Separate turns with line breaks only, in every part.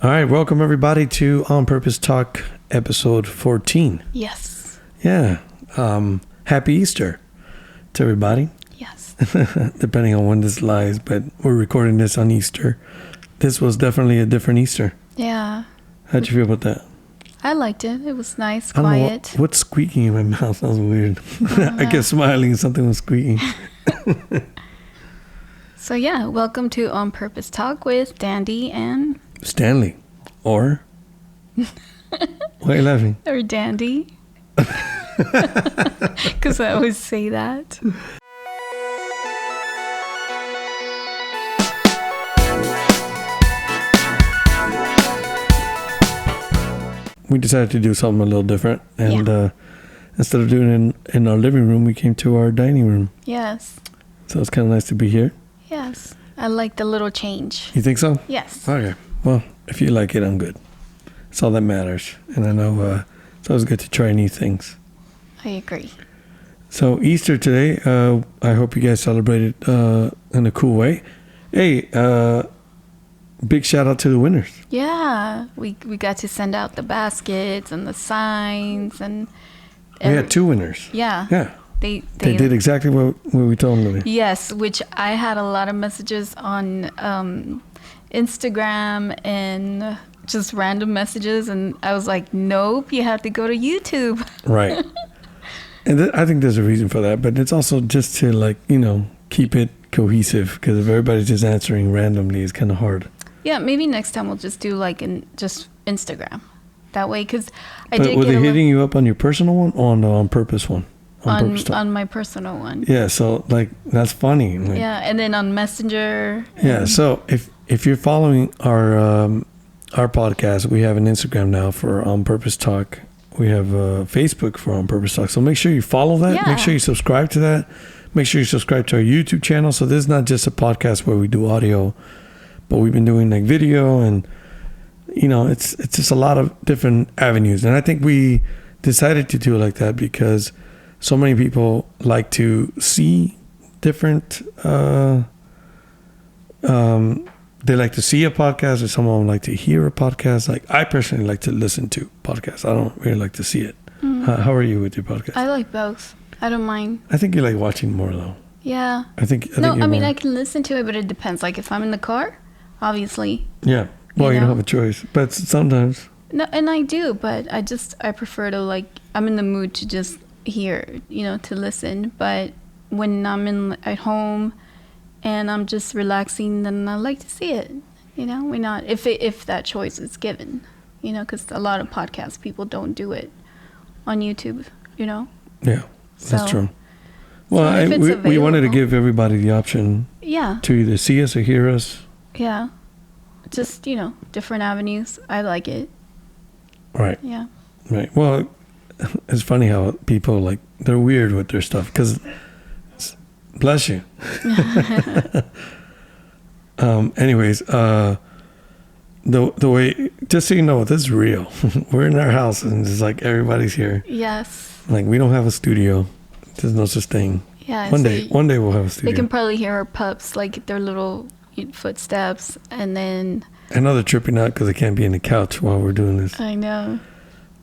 All right, welcome everybody to On Purpose Talk episode 14.
Yes.
Yeah. Happy Easter to everybody.
Yes.
Depending on when this lies, but we're recording this on Easter. This was definitely a different Easter.
Yeah.
How'd you feel about that?
I liked it. It was nice,
I don't know
quiet.
what's squeaking in my mouth? That was weird. I kept smiling and something was squeaking.
So yeah, welcome to On Purpose Talk with Dandy and...
Stanley. Or? Why are you laughing?
Or Dandy. Because I always say that.
We decided to do something a little different. And instead of doing it in our living room, we came to our dining room.
Yes.
So it's kind of nice to be here.
Yes. I like the little change.
You think so?
Yes.
Okay. Well, if you like it, I'm good. It's all that matters. And I know it's always good to try new things.
I agree.
So Easter today, I hope you guys celebrated in a cool way. Hey, big shout out to the winners.
Yeah. We got to send out the baskets and the signs and...
We had two winners.
Yeah.
Yeah.
They
did exactly what we told them to do.
Yes, which I had a lot of messages on Instagram and just random messages, and I was like, nope, you have to go to YouTube.
Right. And I think there's a reason for that, but it's also just to keep it cohesive, because if everybody's just answering randomly, it's kind of hard.
Yeah, maybe next time we'll just do just Instagram. That way, because
Were they hitting you up on your personal one or on the On Purpose one?
On my personal one.
Yeah, so that's funny.
Yeah, and then on Messenger.
Yeah, so if you're following our podcast, we have an Instagram now for On Purpose Talk. We have Facebook for On Purpose Talk. So make sure you follow that.
Yeah.
Make sure you subscribe to that. Make sure you subscribe to our YouTube channel. So this is not just a podcast where we do audio, but we've been doing video, and it's just a lot of different avenues. And I think we decided to do it like that because so many people like to see different, they like to see a podcast, or some of them like to hear a podcast. Like I personally like to listen to podcasts. I don't really like to see it. Mm-hmm. How are you with your podcast?
I like both. I don't mind.
I think you like watching more though.
Yeah.
I think
I can listen to it, but it depends. Like if I'm in the car, obviously.
Yeah. Well, you don't have a choice, but sometimes.
No, and I do, but I prefer to I'm in the mood to just hear, to listen. But when I'm at home and I'm just relaxing, then I like to see it. Why not? If that choice is given, because a lot of podcast people don't do it on YouTube,
Yeah, that's true. Well, we wanted to give everybody the option.
Yeah.
To either see us or hear us.
Yeah. Just, different avenues. I like it.
Right.
Yeah.
Right. Well, it's funny how people they're weird with their stuff because bless you. Anyways, the way, just so you know, this is real. We're in our house and it's everybody's here.
Yes.
We don't have a studio. There's no such thing.
Yeah.
One day we'll have a studio.
They can probably hear our pups, their little footsteps, and then
I know they're tripping out because they can't be in the couch while we're doing this.
I know.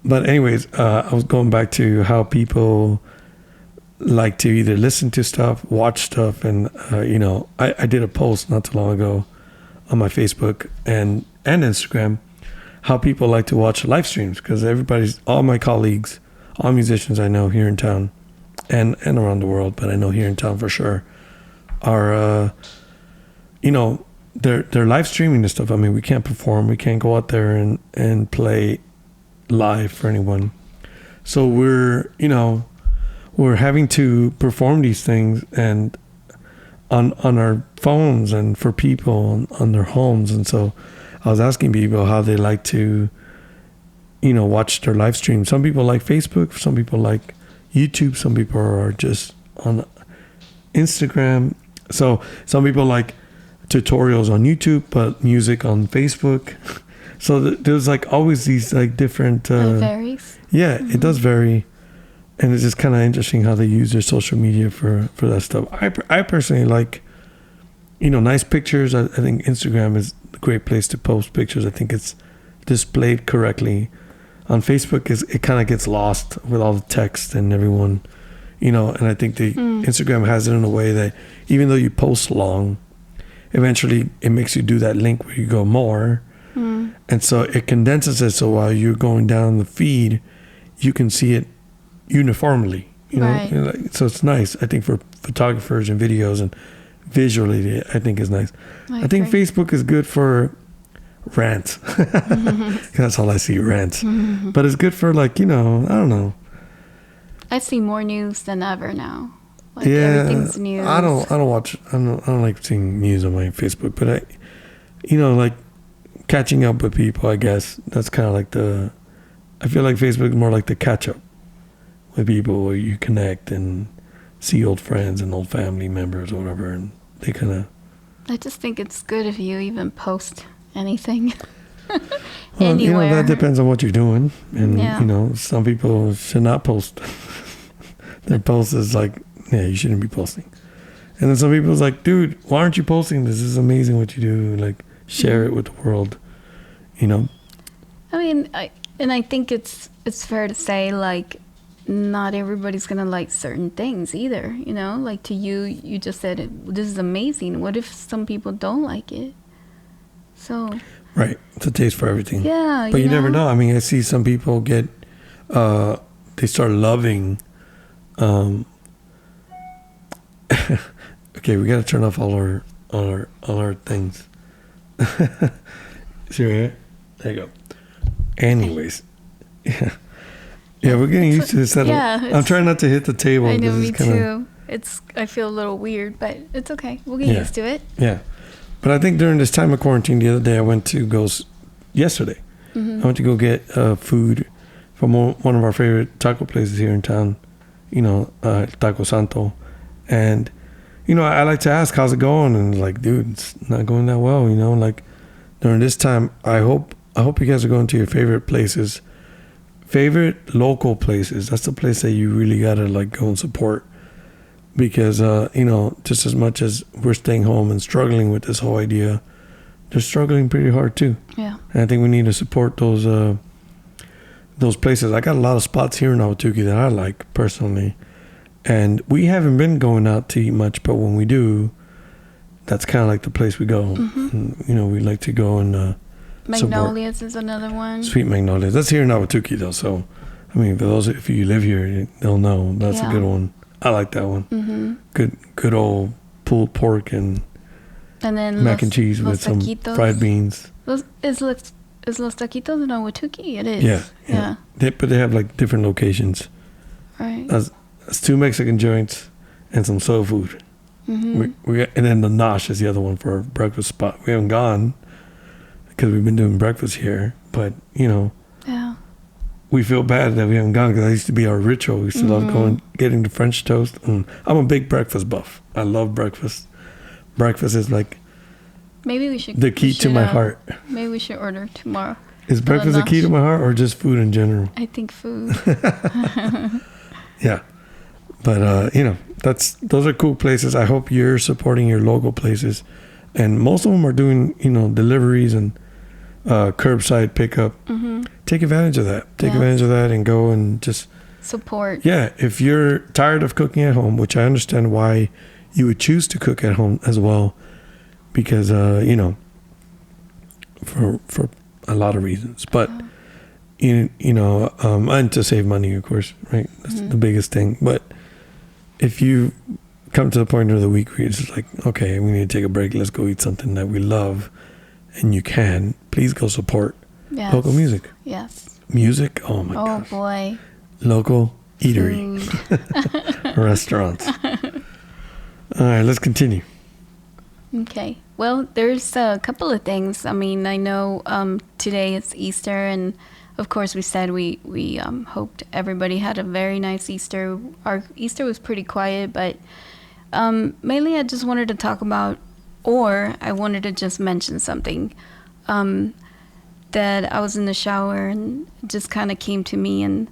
But anyways, I was going back to how people like to either listen to stuff, watch stuff, and I did a post not too long ago on my Facebook and Instagram how people like to watch live streams, because all my colleagues, all musicians I know here in town and around the world, but I know here in town for sure, are they're live streaming this stuff. I mean, we can't perform. We can't go out there and play live for anyone. So we're having to perform these things and on our phones and for people on their homes. And so I was asking people how they like to, watch their live stream. Some people like Facebook. Some people like YouTube. Some people are just on Instagram. So some people like tutorials on YouTube, but music on Facebook. So there's always these different.
It varies.
Yeah, mm-hmm. It does vary, and it's just kind of interesting how they use their social media for that stuff. I personally like, nice pictures. I think Instagram is a great place to post pictures. I think it's displayed correctly. On Facebook, it kind of gets lost with all the text and everyone, you know. And I think the Instagram has it in a way that even though you post long, eventually it makes you do that link where you go more. And so it condenses it, so while you're going down the feed, you can see it uniformly, you know.
Right.
Like, so it's nice, I think, for photographers and videos, and visually I think is nice. I think Facebook is good for rants. That's all I see, rants. But it's good for, like, you know, I don't know.
I see more news than ever now. Like,
yeah,
everything's news.
I don't like seeing news on my Facebook, but I, you know, like catching up with people, I guess that's kind of like I feel like Facebook is more like the catch up with people where you connect and see old friends and old family members or whatever, and they kind of.
I just think it's good if you even post anything.
Well,
Anywhere.
you know, that depends on what you're doing, and
Yeah.
you know, some people should not post. Their post is like, yeah, you shouldn't be posting. And then some people's like, dude, why aren't you posting this? This is amazing what you do. Like, share it with the world, you know?
I mean, I think it's fair to say, like, not everybody's gonna like certain things either, you know? Like, to you just said this is amazing. What if some people don't like it? So.
Right. It's a taste for everything.
Yeah.
But you never know. I mean, I see some people get, they start loving, okay, we got to turn off all our things. See right here? There you go. Anyways, yeah, we're getting used to this setup.
Yeah,
I'm trying not to hit the table.
I know,
because
me
it's kinda,
too. I feel a little weird, but it's okay. We'll get used to it.
Yeah, but I think during this time of quarantine, the other day I went to go. Yesterday, I went to go get food from one of our favorite taco places here in town. You know, Taco Santo, and you know, I like to ask, how's it going? And like, dude, it's not going that well. You know, like during this time, I hope you guys are going to your favorite places, favorite local places. That's the place that you really gotta like go and support, because you know, just as much as we're staying home and struggling with this whole idea, they're struggling pretty hard too.
Yeah,
and I think we need to support those places. I got a lot of spots here in Ahwatukee that I like personally. And we haven't been going out to eat much, but when we do, that's kind of like the place we go. And, you know, we like to go and
Magnolias is another one.
Sweet Magnolias. That's here in Ahwatukee, though. So, I mean, for those if you live here, they'll know that's a good one. I like that one. Good old pulled pork and
then
mac and cheese with some fried beans.
Is Los Taquitos in Ahwatukee? It is. Yeah.
But they have like different locations.
Right.
It's 2 Mexican joints and some soul food. We got, and then the Nosh is the other one for our breakfast spot. We haven't gone because we've been doing breakfast here, but you know, we feel bad that we haven't gone because that used to be our ritual. We used to love getting the French toast. I'm a big breakfast buff. I love breakfast. Breakfast is like
maybe we should
the key to my heart.
Maybe we should order tomorrow.
Is breakfast the key to my heart or just food in general?
I think food.
Yeah. But, you know, those are cool places. I hope you're supporting your local places. And most of them are doing, you know, deliveries and curbside pickup. Take advantage of that. Take advantage of that and go and just
support.
Yeah. If you're tired of cooking at home, which I understand why you would choose to cook at home as well, because, you know, for a lot of reasons. But, you know, and to save money, of course, right? That's the biggest thing. But if you come to the point of the week where you're just like, okay, we need to take a break, let's go eat something that we love, and you can, please go support local music.
Yes.
Music, oh my gosh.
Oh boy.
Local eatery. Restaurants. All right, let's continue.
Okay. Well, there's a couple of things. I mean, I know today is Easter, and of course, we said we hoped everybody had a very nice Easter. Our Easter was pretty quiet, but mainly I just wanted to talk about, or I wanted to just mention something that I was in the shower and it just kind of came to me. And,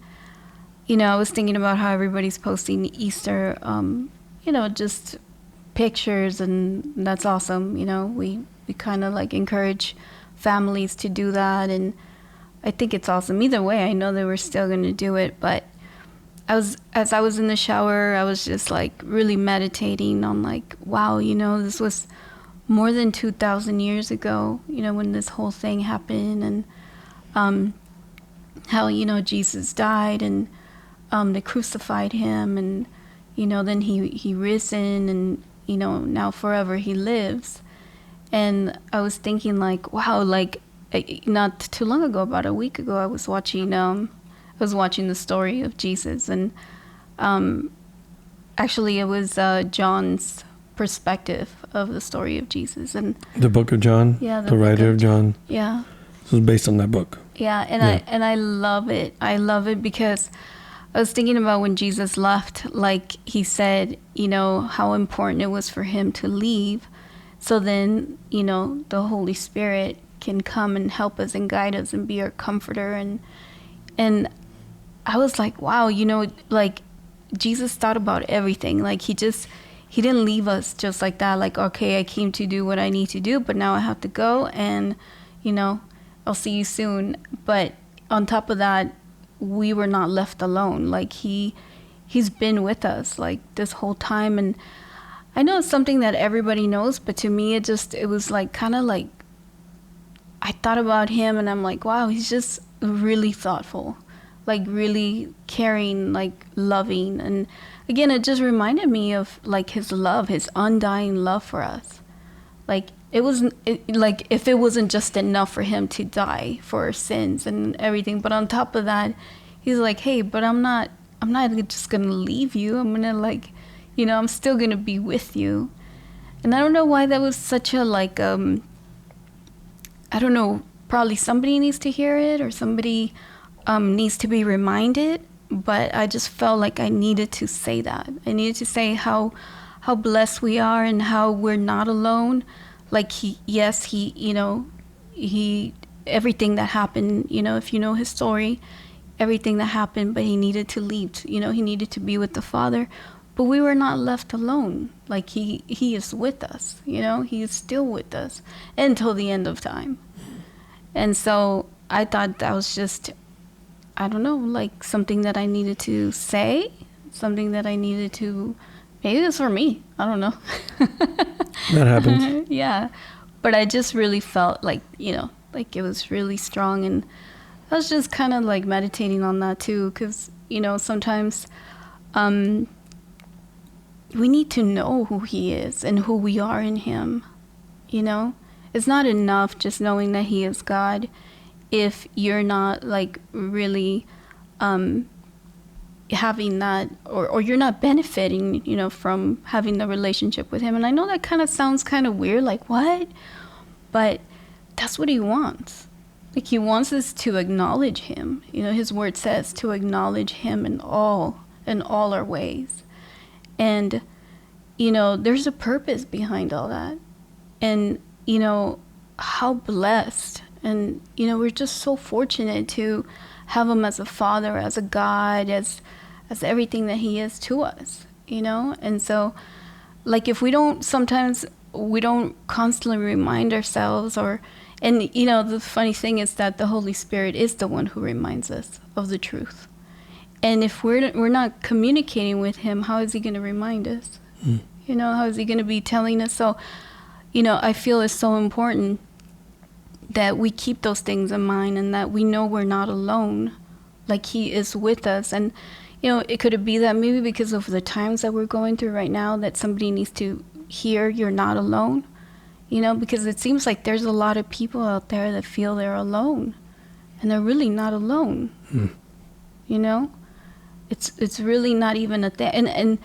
you know, I was thinking about how everybody's posting Easter, you know, just pictures, and that's awesome. You know, we kind of like encourage families to do that. And I think it's awesome. Either way, I know that we're still going to do it. But as I was in the shower, I was just like really meditating on like, wow, this was more than 2,000 years ago, when this whole thing happened, and how, Jesus died, and they crucified him, and, then he risen, and, now forever he lives. And I was thinking like, wow, like not too long ago, about a week ago, I was watching the story of Jesus, and actually it was John's perspective of the story of Jesus, and
the book of John.
Yeah,
the writer of John.
Yeah.
So it's based on that book.
Yeah, and I love it. I love it because I was thinking about when Jesus left, like he said, how important it was for him to leave, so then, the Holy Spirit can come and help us and guide us and be our comforter. And I was like, wow, like Jesus thought about everything. Like he didn't leave us just like that. Like, okay, I came to do what I need to do, but now I have to go, and, I'll see you soon. But on top of that, we were not left alone. Like he's been with us like this whole time. And I know it's something that everybody knows, but to me, it was like kind of like, I thought about him and I'm like, wow, he's just really thoughtful, like really caring, like loving. And again, it just reminded me of like his love, his undying love for us. Like like if it wasn't just enough for him to die for our sins and everything, but on top of that, he's like, hey, but I'm not just gonna leave you. I'm gonna like, I'm still gonna be with you. And I don't know why that was such a like, I don't know, probably somebody needs to hear it, or somebody needs to be reminded, but I just felt like I needed to say that. I needed to say how blessed we are and how we're not alone. Like he, everything that happened, if you know his story, everything that happened, but he needed to leave, he needed to be with the Father, but we were not left alone. Like he is with us, he is still with us until the end of time. And so I thought that was just, I don't know, like something that I needed to say, something that I needed to, maybe it's for me, I don't know.
That happens.
Yeah, but I just really felt like, like it was really strong. And I was just kind of like meditating on that too, because, sometimes we need to know who he is and who we are in him. It's not enough just knowing that he is God if you're not like really having that, or you're not benefiting, from having the relationship with him. And I know that kind of sounds kind of weird, like what? But that's what he wants. Like he wants us to acknowledge him. His word says to acknowledge him in all our ways. And, there's a purpose behind all that. And, how blessed. And, we're just so fortunate to have him as a father, as a God, as everything that he is to us, And so, like, if we don't constantly remind ourselves, and the funny thing is that the Holy Spirit is the one who reminds us of the truth. And if we're not communicating with him, how is he going to remind us? How is he going to be telling us? So, I feel it's so important that we keep those things in mind, and that we know we're not alone. Like he is with us. And, it could be that maybe because of the times that we're going through right now, that somebody needs to hear you're not alone, because it seems like there's a lot of people out there that feel they're alone, and they're really not alone. It's really not even a thing.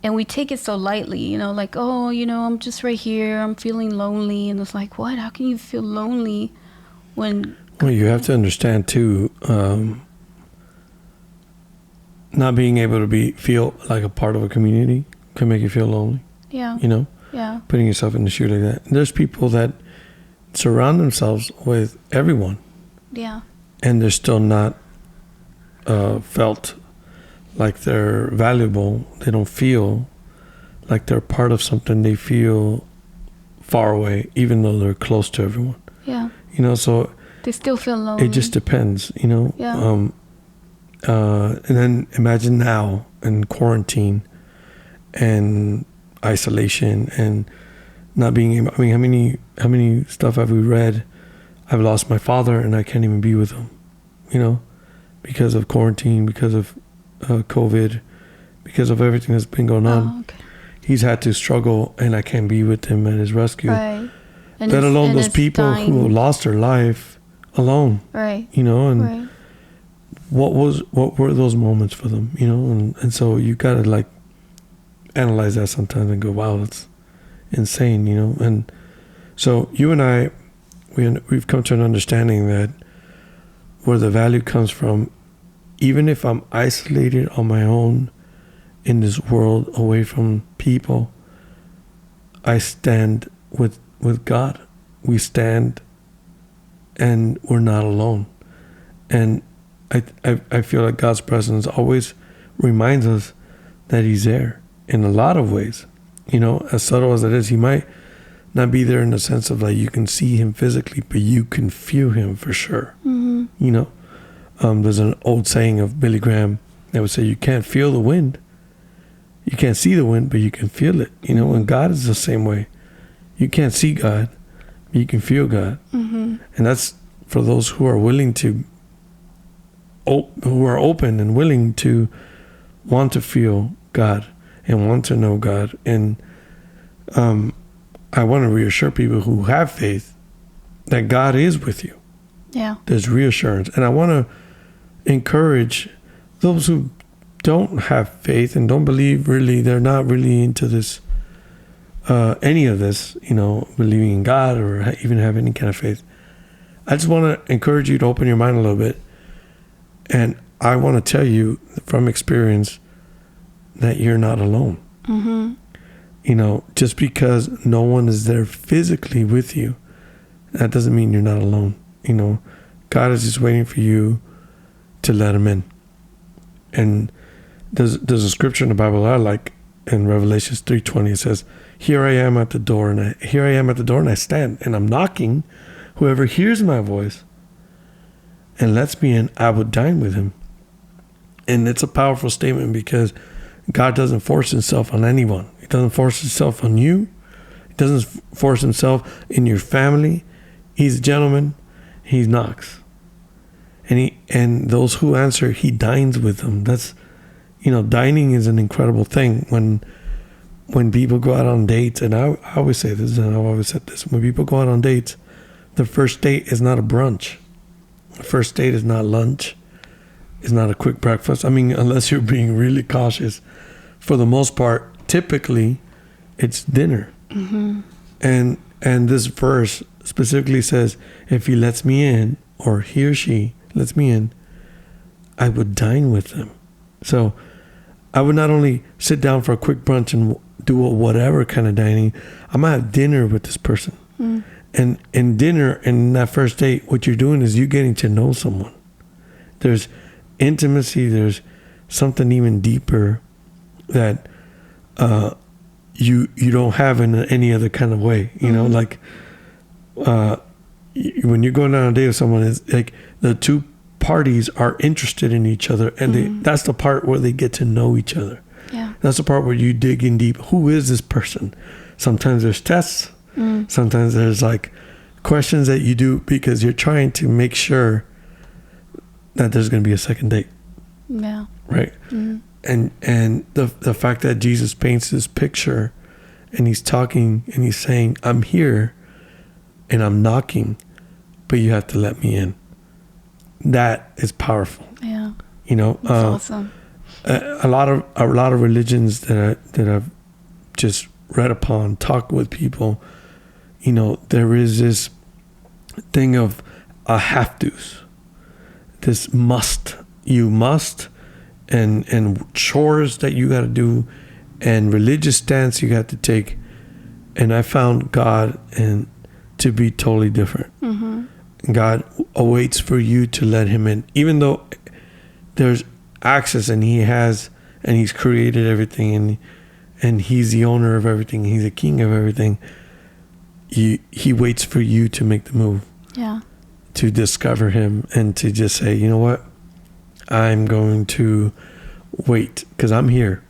And we take it so lightly, like, oh, I'm just right here, I'm feeling lonely. And it's like, what? How can you feel lonely when...
Well, you have to understand too, not being able to feel like a part of a community can make you feel lonely.
Yeah. Yeah.
Putting yourself in the shoe like that. There's people that surround themselves with everyone.
Yeah.
And they're still not felt like they're valuable. They don't feel like they're part of something. They feel far away, even though they're close to everyone.
Yeah.
So
They still feel lonely.
It just depends, you know.
Yeah.
And then imagine now in quarantine and isolation and not being able. I mean, how many stuff have we read? I've lost my father and I can't even be with him, you know, because of quarantine, because of COVID, because of everything that's been going on.
Oh, okay.
He's had to struggle and I can't be with him at his rescue.
Right. And
Let alone those
it's
people
dying.
who lost their life alone.
Right.
You know, and
Right.
what were those moments for them, you know? And so you gotta like analyze that sometimes and go, wow, that's insane, you know? And so you and I, we've come to an understanding that where the value comes from, even if I'm isolated on my own in this world away from people, I stand with God. We stand and we're not alone. And I feel like God's presence always reminds us that he's there in a lot of ways. You know, as subtle as it is, he might not be there in the sense of like you can see him physically, but you can feel him for sure.
Mm-hmm.
You know, there's an old saying of Billy Graham that would say, you can't feel the wind. You can't see the wind, but you can feel it. You know, and God is the same way. You can't see God, but you can feel God.
Mm-hmm.
And that's for those who are willing to, who are open and willing to want to feel God and want to know God. And I want to reassure people who have faith that God is with you.
Yeah.
There's reassurance. And I want to encourage those who don't have faith and don't believe really, they're not really into this, any of this, you know, believing in God or even have any kind of faith. I just want to encourage you to open your mind a little bit. And I want to tell you from experience that you're not alone.
Mm-hmm.
You know, just because no one is there physically with you, that doesn't mean you're not alone. You know, God is just waiting for you to let him in. And there's a scripture in the Bible I like in Revelations 3:20. It says, here I am at the door, and I stand, and I'm knocking. Whoever hears my voice and lets me in, I would dine with him. And it's a powerful statement because God doesn't force himself on anyone. He doesn't force himself on you. He doesn't force himself in your family. He's a gentleman. He knocks. And those who answer, he dines with them. That's, you know, dining is an incredible thing. When people go out on dates, and I always say this, and I've always said this, when people go out on dates, the first date is not a brunch. The first date is not lunch. It's not a quick breakfast. I mean, unless you're being really cautious. For the most part, typically, it's dinner.
Mm-hmm.
And this verse specifically says, if he lets me in, or he or she lets me in, I would dine with them. So I would not only sit down for a quick brunch and do a whatever kind of dining, I'm going to have dinner with this person.
Mm.
And in dinner, in that first date, what you're doing is you're getting to know someone. There's intimacy. There's something even deeper that you don't have in any other kind of way. You know, like when you're going on a date with someone, it's like the two parties are interested in each other, and that's the part where they get to know each other.
Yeah.
That's the part where you dig in deep. Who is this person? Sometimes there's tests. Sometimes there's like questions that you do because you're trying to make sure that there's going to be a second date.
Yeah.
Right. And the fact that Jesus paints this picture and he's talking and he's saying, I'm here and I'm knocking, but you have to let me in. That is powerful.
Yeah.
You know,
That's awesome.
A lot of religions that I've just read upon, talked with people, you know, there is this thing of a have to's, this must, you must, and chores that you got to do, and religious stance you got to take. And I found God and to be totally different. Mm-hmm. God awaits for you to let him in, even though there's access and he's created everything and he's the owner of everything. He's the king of everything. He waits for you to make the move.
Yeah.
to discover him and to just say, you know what, I'm going to wait because I'm here.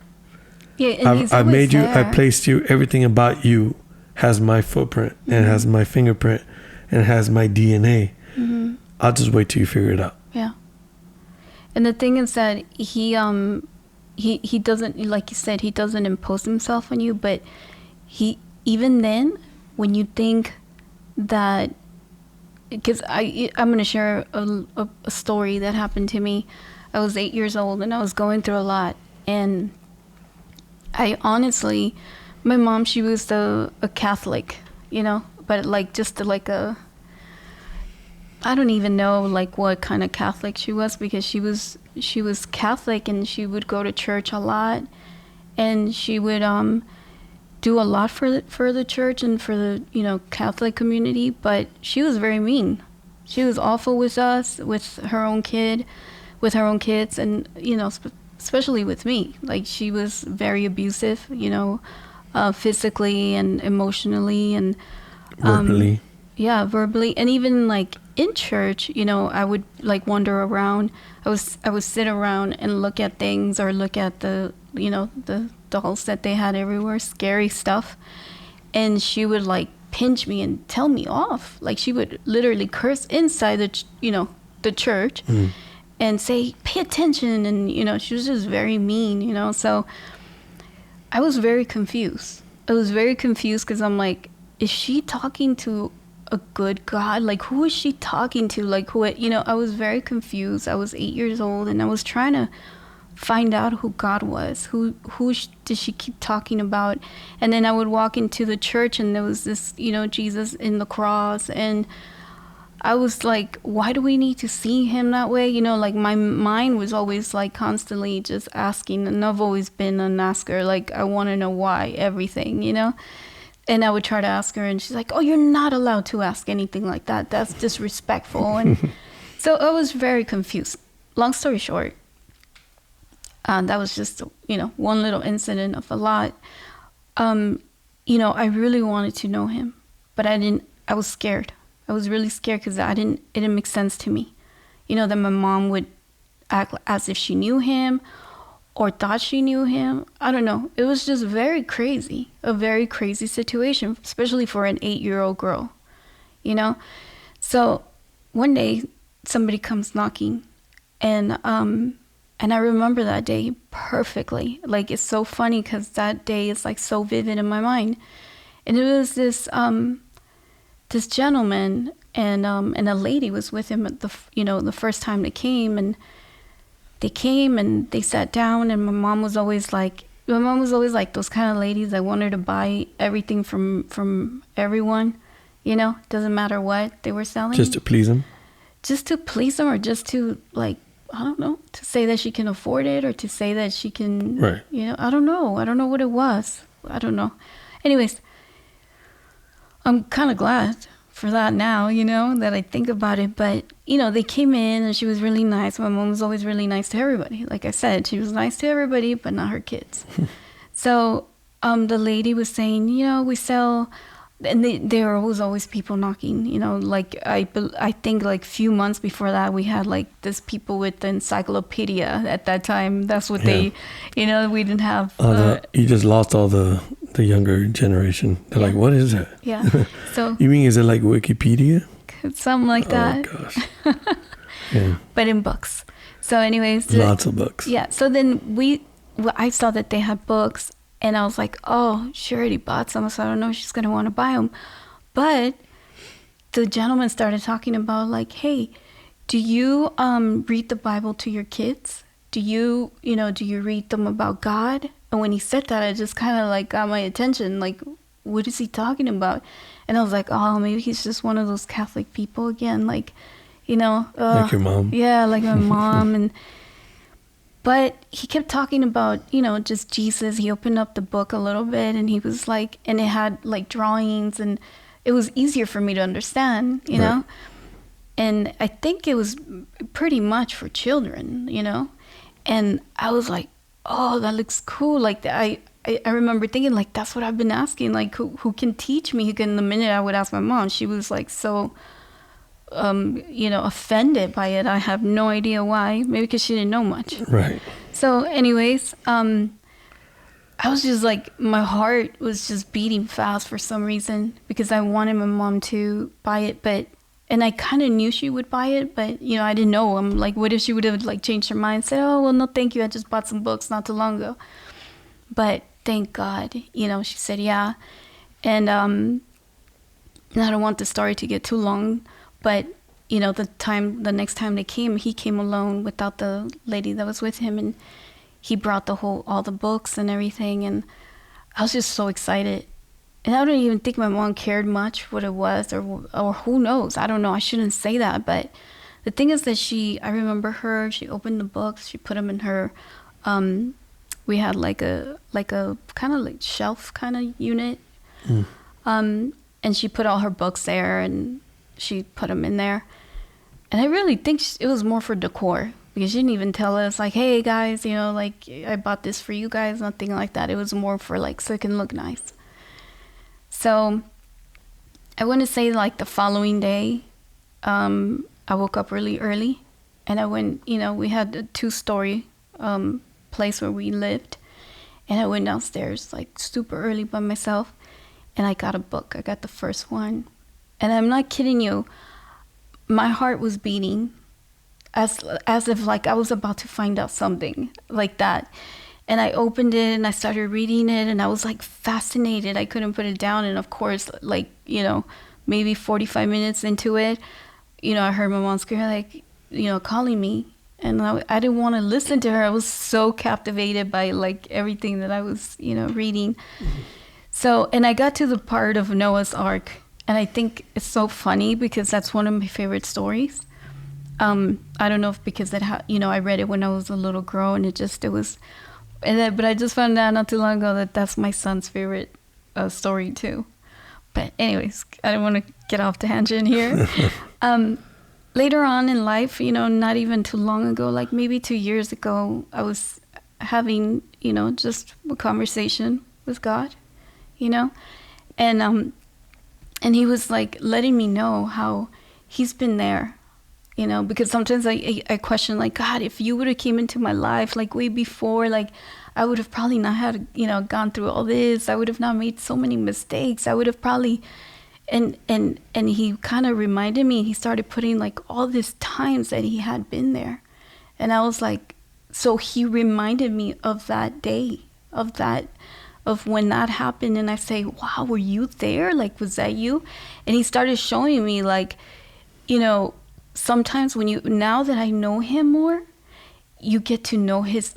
Yeah, and
I've made
there.
you, I placed you, everything about you has my footprint and has my fingerprint and has my DNA.
Mm-hmm.
I'll just wait till you figure it out.
Yeah. And the thing is that he doesn't, like you said, he doesn't impose himself on you, but he, even then, when you think that, because I'm going to share a story that happened to me. I was 8 years old and I was going through a lot. And I honestly, my mom, she was a Catholic, you know, but like just like a, I don't even know like what kind of Catholic she was, because she was Catholic and she would go to church a lot, and she would do a lot for the church and for the, you know, Catholic community, but she was very mean. She was awful with us, with her own kids, and, you know, especially with me. Like, she was very abusive, you know, physically and emotionally and
Verbally.
Yeah, verbally. And even like in church, you know, I would like wander around. I would sit around and look at things, or look at the, you know, the dolls that they had everywhere, scary stuff. And she would like pinch me and tell me off. Like, she would literally curse inside the church and say, pay attention. And, you know, she was just very mean, you know. So I was very confused. Because I'm like, is she talking to a good God? Like, who is she talking to? Like, who, you know, I was very confused. I was 8 years old and I was trying to find out who God was. Who did she keep talking about? And then I would walk into the church and there was this, you know, Jesus in the cross, and I was like, why do we need to see him that way? You know, like, my mind was always like constantly just asking, and I've always been an asker. Like, I want to know why everything, you know? And I would try to ask her, and she's like, oh, you're not allowed to ask anything like that. That's disrespectful. And so I was very confused. Long story short, that was just, you know, one little incident of a lot. You know, I really wanted to know him, but I was scared. I was really scared because it didn't make sense to me. You know, that my mom would act as if she knew him or thought she knew him. I don't know. It was just very crazy, a very crazy situation, especially for an 8-year-old girl, you know? So one day somebody comes knocking, and I remember that day perfectly. Like, it's so funny because that day is like so vivid in my mind. And it was this gentleman, and a lady was with him at the first time they came, and they came and they sat down, and my mom was always like those kind of ladies that wanted to buy everything from everyone, you know, doesn't matter what they were selling.
Just to please them,
or just to, like, I don't know, to say that she can afford it, or to say that she can,
right?
You know, I don't know what it was. I don't know. Anyways, I'm kind of glad for that now, you know, that I think about it. But, you know, they came in and she was really nice. My mom was always really nice to everybody. Like I said, she was nice to everybody, but not her kids. So the lady was saying, you know, we sell, and there was always people knocking, you know, like I think like few months before that, we had like this people with the encyclopedia at that time. That's what they, you know, we didn't have.
You just lost all the younger generation. They're like, what is that?
Yeah. So
you mean, is it like Wikipedia?
Something like that.
Oh gosh. Yeah.
But in books. So anyways.
Lots of books.
Yeah. So then I saw that they had books, and I was like, oh, she already bought some, so I don't know if she's going to want to buy them. But the gentleman started talking about, like, hey, do you read the Bible to your kids? Do you read them about God? And when he said that, it just kind of like got my attention. Like, what is he talking about? And I was like, oh, maybe he's just one of those Catholic people again. Like, you know.
Like your mom.
Yeah, like my mom. But he kept talking about, you know, just Jesus. He opened up the book a little bit, and he was like, and it had like drawings, and it was easier for me to understand, you know. And I think it was pretty much for children, you know. And I was like, oh, that looks cool. Like, I remember thinking, like, that's what I've been asking. Like, who can teach me? And the minute I would ask my mom, she was like so offended by it. I have no idea why. Maybe because she didn't know much.
Right.
So anyways, I was just like, my heart was just beating fast for some reason because I wanted my mom to buy it, and I kind of knew she would buy it, but I didn't know. I'm like, what if she would have like changed her mind and said, oh, well, no, thank you. I just bought some books not too long ago. But thank God, she said, yeah. And I don't want the story to get too long, but the next time they came, he came alone without the lady that was with him, and he brought all the books and everything, and I was just so excited. And I don't even think my mom cared much what it was, or who knows. I don't know. I shouldn't say that, but the thing is that I remember her. She opened the books. She put them in her. We had like a kind of like shelf kind of unit, and she put all her books there, and she put them in there. And I really think it was more for decor, because she didn't even tell us like, hey guys, like I bought this for you guys, nothing like that. It was more for like so it can look nice. So I want to say like the following day, I woke up really early, and I went, we had a 2-story place where we lived, and I went downstairs like super early by myself, and I got a book. I got the first one, and I'm not kidding you, my heart was beating as if like I was about to find out something like that. And I opened it and I started reading it, and I was like fascinated. I couldn't put it down. And of course, like, maybe 45 minutes into it, I heard my mom scream like, calling me. And I didn't want to listen to her. I was so captivated by like everything that I was, reading. So, and I got to the part of Noah's Ark, and I think it's so funny because that's one of my favorite stories. I don't know if because I read it when I was a little girl, and but I just found out not too long ago that that's my son's favorite story too. But anyways, I don't want to get off the tangent here. Later on in life, not even too long ago, like maybe 2 years ago, I was having, just a conversation with God, and he was like letting me know how he's been there, because sometimes I question like, God, if you would have came into my life like way before, like I would have probably not had, gone through all this. I would have not made so many mistakes. I would have probably, and he kind of reminded me, he started putting like all these times that he had been there. And I was like, so he reminded me of that day, of when that happened. And I say, wow, were you there? Like, was that you? And he started showing me like, sometimes now that I know him more, you get to know his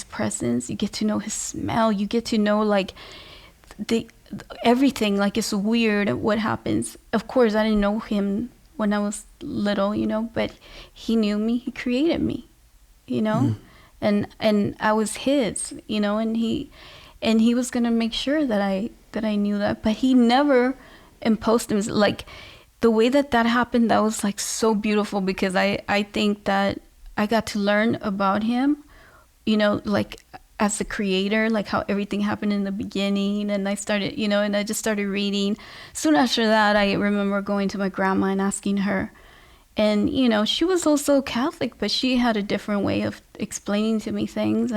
presence, you get to know his smell, you get to know like everything. Like, it's weird what happens. Of course, I didn't know him when I was little, but he knew me, he created me, and I was his, and he was gonna make sure that I knew that, but he never imposed him. Like, the way that happened, that was like so beautiful, because I think that I got to learn about him, like as the creator, like how everything happened in the beginning. And I started, and I just started reading. Soon after that, I remember going to my grandma and asking her. And, she was also Catholic, but she had a different way of explaining to me things.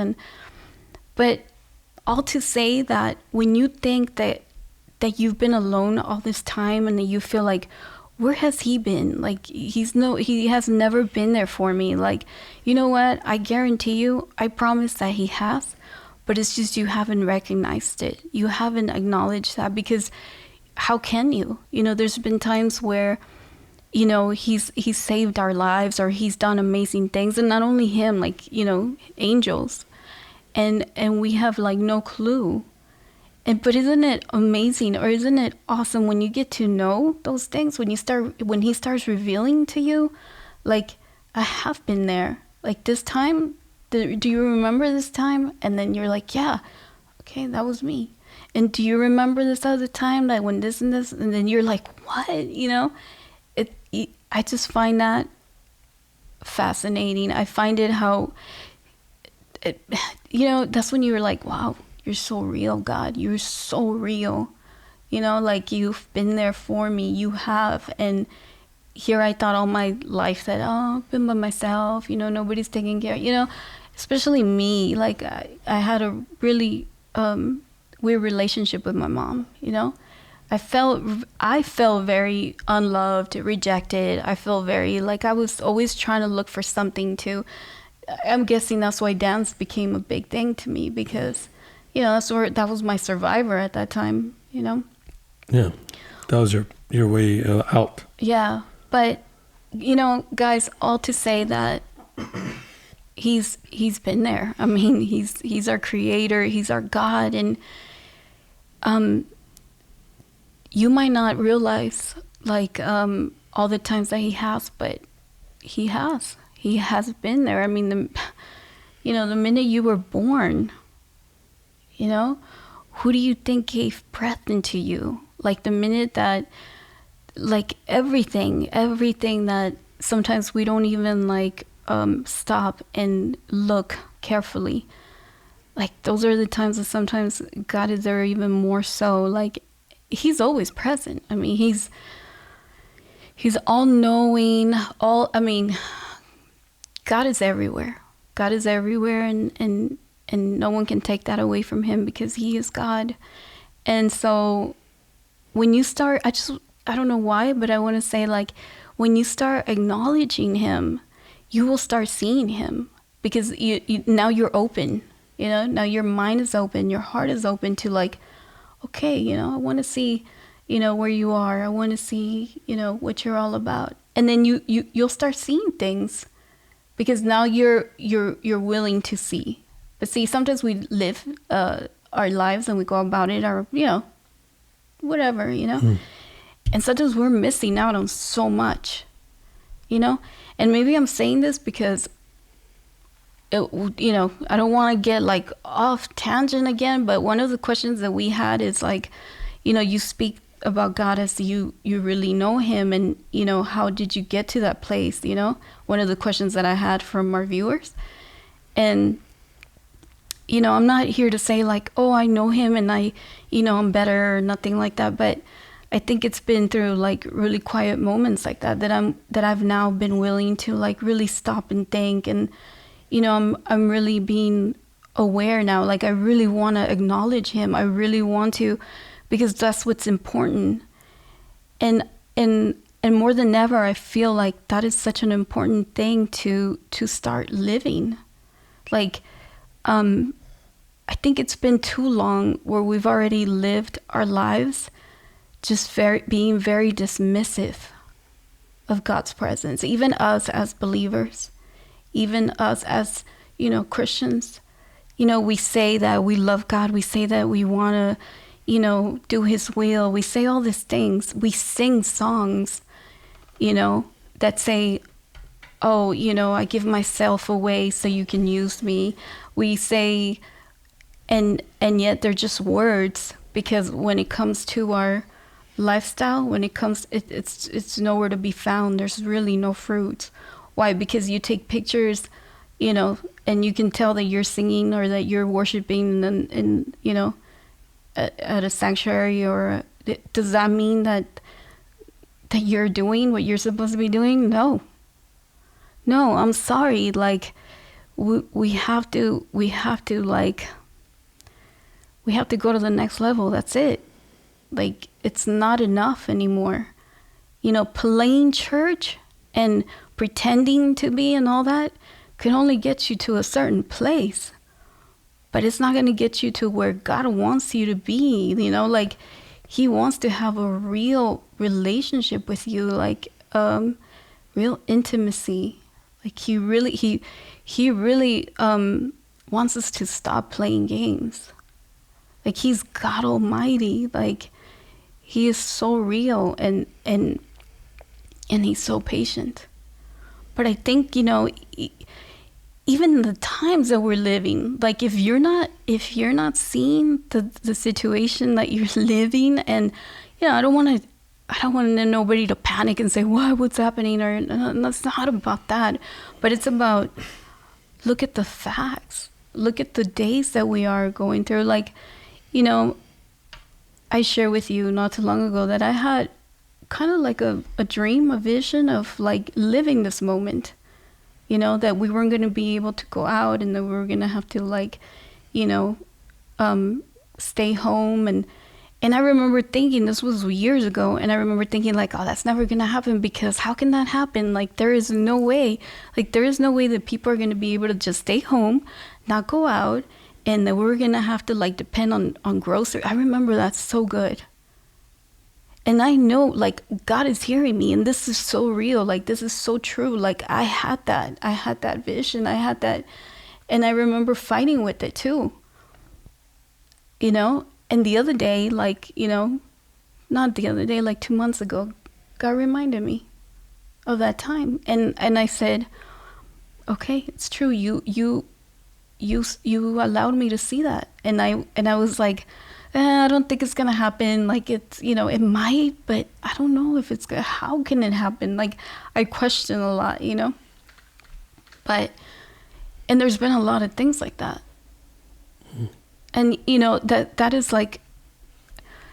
But all to say that when you think that you've been alone all this time, and that you feel like, where has he been? Like, he has never been there for me. Like, you know what? I guarantee you, I promise that he has, but it's just you haven't recognized it. You haven't acknowledged that, because how can you? There's been times where, he's saved our lives, or he's done amazing things, and not only him, like, angels, and we have like no clue. But isn't it amazing, or isn't it awesome when you get to know those things, when he starts revealing to you, like, I have been there, like this time, do you remember this time? And then you're like, yeah, okay, that was me. And do you remember this other time, that when this and this? And then you're like, what? I just find that fascinating. I find it how, that's when you're like, wow, you're so real, God. You're so real. Like, you've been there for me. You have. And here I thought all my life that, oh, I've been by myself, you know, nobody's taking care, you know, especially me. Like I had a really weird relationship with my mom, you know. I felt very unloved, rejected. I felt very like I was always trying to look for something to. I'm guessing that's why dance became a big thing to me, because, you know, that was my survivor at that time, you know.
Yeah, that was your way out.
Yeah, but, you know, guys, all to say that he's been there. I mean, he's our creator, he's our God, and you might not realize like all the times that he has, but he has been there. I mean, the minute you were born, you know, who do you think gave breath into you? Like the minute that, like everything that sometimes we don't even like stop and look carefully. Like those are the times that sometimes God is there even more so. Like he's always present. I mean, he's all knowing, God is everywhere. God is everywhere, and no one can take that away from him, because he is God. And so when you start, I don't know why, but I want to say, like, when you start acknowledging him, you will start seeing him, because you now you're open, you know, now your mind is open, your heart is open to like, okay, you know, I want to see, you know, where you are. I want to see, you know, what you're all about. And then you'll start seeing things, because now you're willing to see. But see, sometimes we live our lives and we go about it, or, you know, whatever, you know. And sometimes we're missing out on so much, you know. And maybe I'm saying this because you know, I don't want to get like off tangent again, but one of the questions that we had is like, you know, you speak about God as you really know him, and, you know, how did you get to that place, you know? One of the questions that I had from our viewers. And, you know, I'm not here to say like, oh, I know him and I, you know, I'm better or nothing like that, but I think it's been through like really quiet moments like that I've now been willing to like really stop and think. And, you know, I'm really being aware now. Like I really want to acknowledge him. I really want to, because that's what's important. And more than ever, I feel like that is such an important thing to start living. Like, I think it's been too long where we've already lived our lives just being very dismissive of God's presence. Even us as believers, even us as, you know, Christians, you know, we say that we love God. We say that we want to, you know, do his will. We say all these things. We sing songs, you know, that say, oh, you know, I give myself away so you can use me. We say, and yet they're just words, because when it comes to our lifestyle, when it comes, it's nowhere to be found. There's really no fruit. Why? Because you take pictures, you know, and you can tell that you're singing or that you're worshiping in you know, at a sanctuary, or does that mean that you're doing what you're supposed to be doing? No, I'm sorry. Like we have to go to the next level. That's it. Like it's not enough anymore. You know, playing church and pretending to be and all that can only get you to a certain place, but it's not going to get you to where God wants you to be. You know, like he wants to have a real relationship with you, like real intimacy. Like he really wants us to stop playing games. Like he's God Almighty. Like he is so real, and he's so patient. But I think, you know, even in the times that we're living, like if you're not seeing the situation that you're living, and, you know, I don't want nobody to panic and say, what's happening? Or it's not about that, but it's about, look at the facts. Look at the days that we are going through. Like, you know, I shared with you not too long ago that I had kind of like a dream, a vision of like living this moment, you know, that we weren't going to be able to go out and that we were going to have to like, you know, stay home. And I remember thinking, this was years ago, and I remember thinking like, oh, that's never going to happen, because how can that happen? Like, there is no way, that people are going to be able to just stay home, not go out, and that we're going to have to like depend on groceries. I remember that so good. And I know like God is hearing me, and this is so real. Like, this is so true. Like, I had that vision. I had that. And I remember fighting with it too, you know? And the other day, like, you know, not the other day, like 2 months ago, God reminded me of that time. And I said, okay, it's true. You allowed me to see that. And I was like, I don't think it's going to happen. Like, it's, you know, it might, but I don't know if it's going to, how can it happen? Like, I question a lot, you know, and there's been a lot of things like that. And, you know, that is like,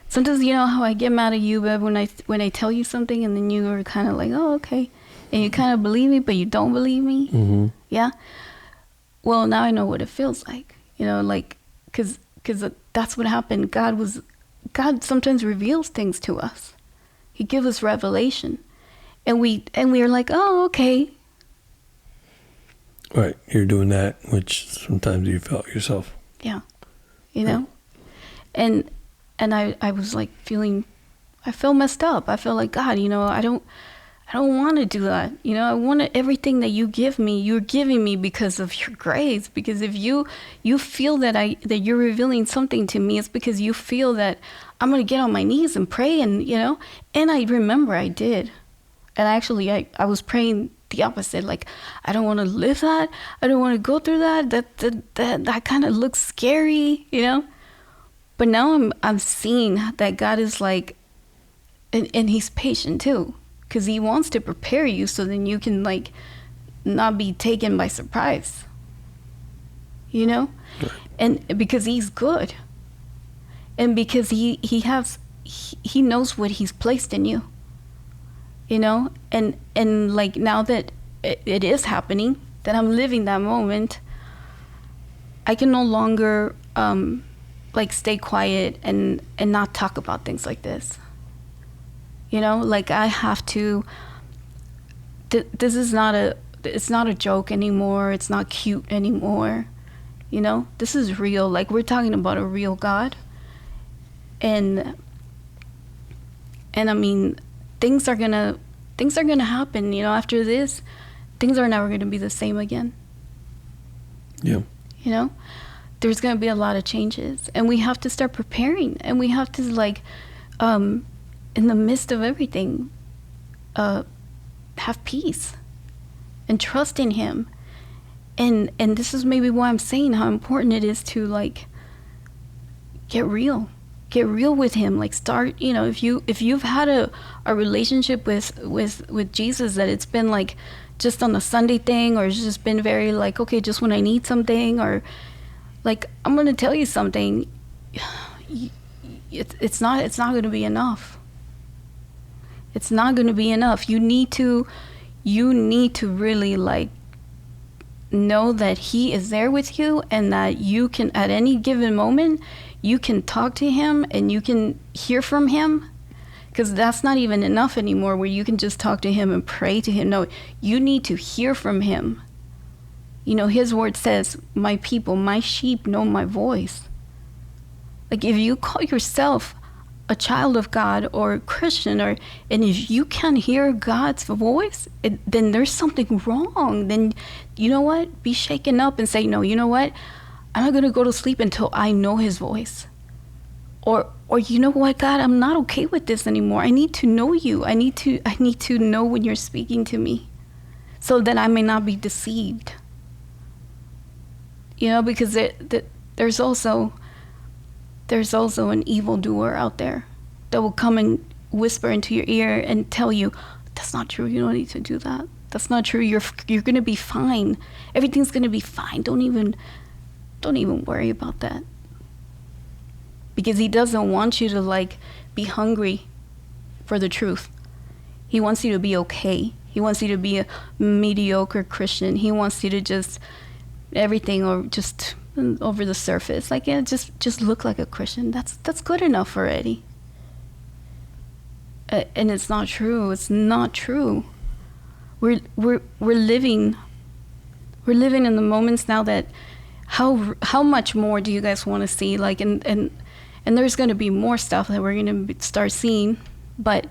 sometimes, you know how I get mad at you, but when I tell you something and then you are kind of like, oh, okay. And you kind of believe me, but you don't believe me. Mm-hmm. Yeah. Well, now I know what it feels like, you know, like, cause that's what happened. God sometimes reveals things to us. He gives us revelation, and we are like, oh, okay.
Right. You're doing that, which sometimes you felt yourself.
Yeah. You know, and I was like I felt messed up. I felt like, God, you know, I don't want to do that. You know, I want everything that you give me, you're giving me because of your grace. Because if you feel that you're revealing something to me, it's because you feel that I'm going to get on my knees and pray, and, you know, and I remember I did. And actually I was praying the opposite. Like, I don't want to live that. I don't want to go through that. That kind of looks scary, you know? But now I'm seeing that God is like, and he's patient too, because he wants to prepare you so then you can like not be taken by surprise, you know? Right. And because he's good, and because he knows what he's placed in you, you know? And like, now that it is happening, that I'm living that moment, I can no longer like stay quiet and not talk about things like this. You know, like, I have to, this is it's not a joke anymore. It's not cute anymore. You know, this is real. Like, we're talking about a real God. And I mean, things are gonna happen, you know, after this. Things are never going to be the same again.
Yeah.
You know, there's going to be a lot of changes, and we have to start preparing, and we have to like, in the midst of everything, have peace and trust in him. And this is maybe why I'm saying how important it is to like get real with him. Like, start, you know, if you've had a relationship with Jesus, that it's been like just on a Sunday thing, or it's just been very like, okay, just when I need something, or like, I'm going to tell you something, it's not going to be enough. It's not going to be enough. You need to really like know that he is there with you, and that you can, at any given moment, you can talk to him and you can hear from him. Because that's not even enough anymore, where you can just talk to him and pray to him. No, you need to hear from him. You know, his word says, my people, my sheep know my voice. Like, if you call yourself a child of God or a Christian, and if you can't hear God's voice, then there's something wrong. Then, you know what? Be shaken up and say, no, you know what? I'm not going to go to sleep until I know his voice. Or you know what, God, I'm not okay with this anymore. I need to know you. I need to know when you're speaking to me, so that I may not be deceived. You know, because there's also an evildoer out there that will come and whisper into your ear and tell you, that's not true. You don't need to do that. That's not true. You're going to be fine. Everything's going to be fine. Don't even worry about that. Because he doesn't want you to like be hungry for the truth. He wants you to be okay. He wants you to be a mediocre Christian. He wants you to just everything or just over the surface. Like, yeah, just look like a Christian. That's good enough already. And it's not true. It's not true. We're living in the moments now that how much more do you guys want to see? Like, and there's going to be more stuff that we're going to start seeing, but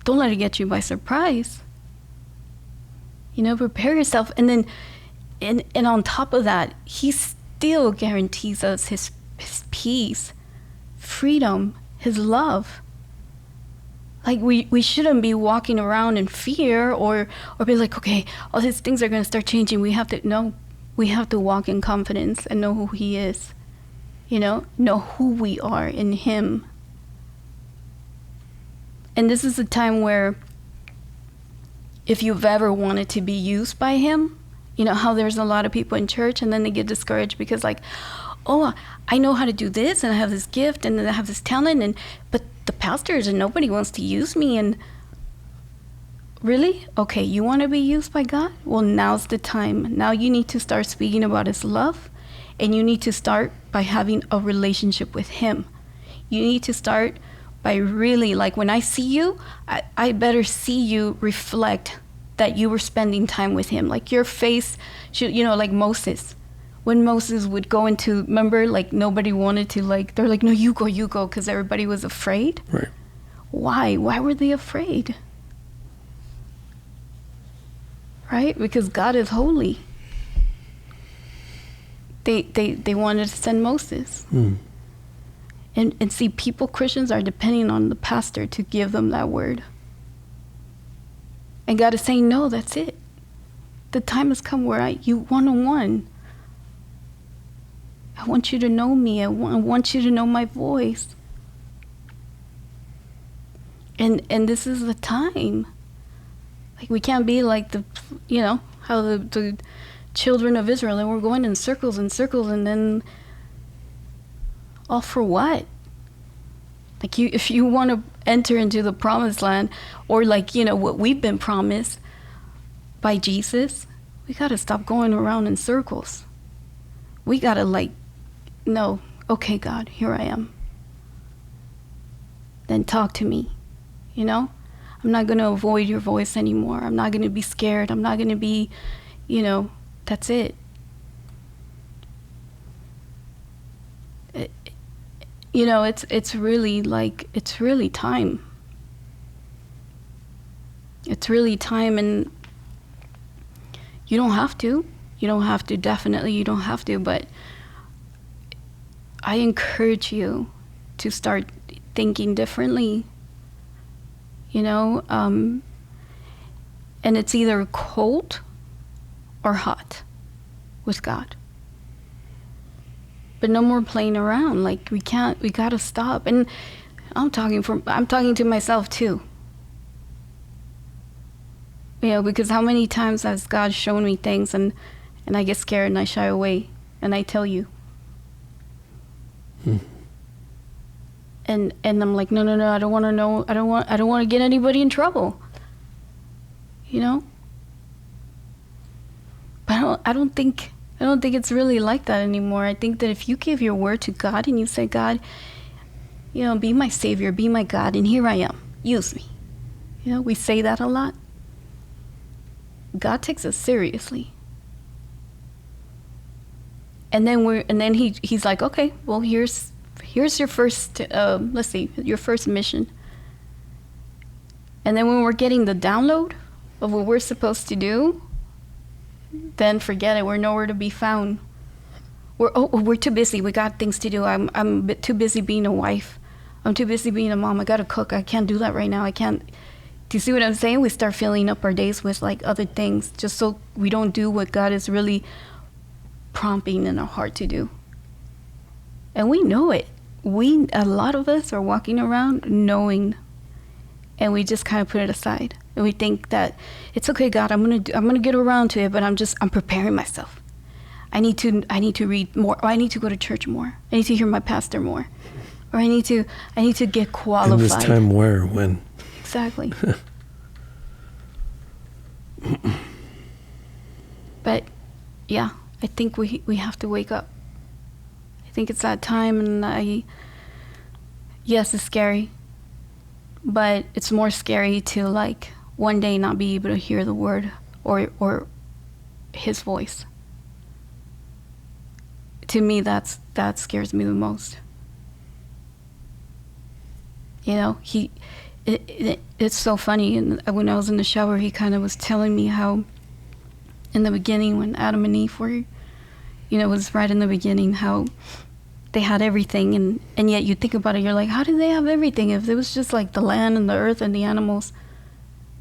don't let it get you by surprise. You know, prepare yourself. And then, and on top of that, he still guarantees us his peace, freedom, his love. Like, we shouldn't be walking around in fear or be like, okay, all these things are going to start changing. We have to walk in confidence and know who he is. You know who we are in him. And this is a time where if you've ever wanted to be used by him, you know how there's a lot of people in church and then they get discouraged because like, oh, I know how to do this and I have this gift and then I have this talent, but the pastors and nobody wants to use me. And really? Okay, you want to be used by God? Well, now's the time. Now you need to start speaking about his love, and you need to start by having a relationship with him. You need to start by really, like, when I see you, I better see you reflect that you were spending time with him. Like, your face should, you know, like Moses. When Moses would go into, remember, like, nobody wanted to, like, they're like, no, you go, because everybody was afraid.
Right.
Why? Why were they afraid? Right? Because God is holy. They wanted to send Moses. And see, Christians are depending on the pastor to give them that word. And God is saying, no, that's it. The time has come where you one-on-one. I want you to know me. I want you to know my voice. And this is the time. Like, we can't be like how the children of Israel, and we're going in circles and circles, and then all for what? Like, if you want to enter into the promised land, or like, you know, what we've been promised by Jesus, we got to stop going around in circles. We got to no, okay, God, here I am. Then talk to me, you know? I'm not going to avoid your voice anymore. I'm not going to be scared. I'm not going to be, you know, that's it. You know, it's really time. It's really time, and you don't have to. Definitely you don't have to, but I encourage you to start thinking differently, you know, and it's either cold or hot with God. But no more playing around. Like, we gotta stop. And I'm talking to myself too. You know, because how many times has God shown me things and I get scared and I shy away and I tell you. And I'm like, no, I don't want to know. I don't want to get anybody in trouble. You know? But I don't think it's really like that anymore. I think that if you give your word to God and you say, God, you know, be my Savior, be my God, and here I am, use me. You know, we say that a lot. God takes us seriously. And then he's like, okay, well, here's your first, your first mission. And then when we're getting the download of what we're supposed to do, then forget it. We're nowhere to be found. We're too busy. We got things to do. I'm a bit too busy being a wife. I'm too busy being a mom. I gotta cook. I can't do that right now. I can't. Do you see what I'm saying? We start filling up our days with like other things just so we don't do what God is really prompting in our heart to do. And we know it. A lot of us are walking around knowing, and we just kind of put it aside. And we think that it's okay, God, I'm gonna get around to it, but I'm preparing myself. I need to read more, or I need to go to church more. I need to hear my pastor more, or I need to get qualified.
In this time, where, when?
Exactly. But yeah, I think we have to wake up. I think it's that time, and yes, it's scary, but it's more scary to like one day not be able to hear the word or his voice. To me, that scares me the most. You know, it's so funny. And when I was in the shower, he kind of was telling me how in the beginning, when Adam and Eve were, you know, it was right in the beginning, how they had everything, and yet you think about it, you're like, how did they have everything if it was just like the land and the earth and the animals?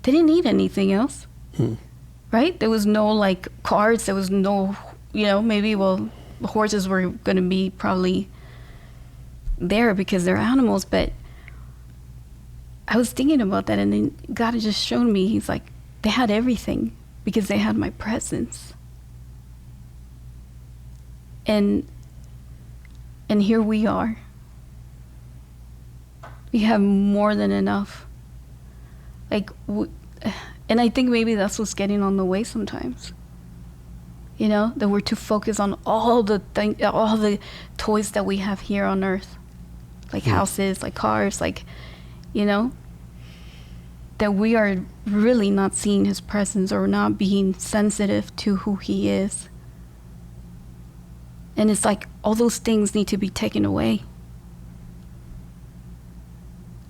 They didn't need anything else. Right? There was no like cars, there was no, you know, maybe, well, the horses were going to be probably there because they're animals, but I was thinking about that, and then God had just shown me, he's like, they had everything because they had my presence. And here we are. We have more than enough. Like, and I think maybe that's what's getting on the way sometimes. You know, that we're too focused on all the toys that we have here on earth, like houses, like cars, like, you know, that we are really not seeing his presence or not being sensitive to who he is. And it's like all those things need to be taken away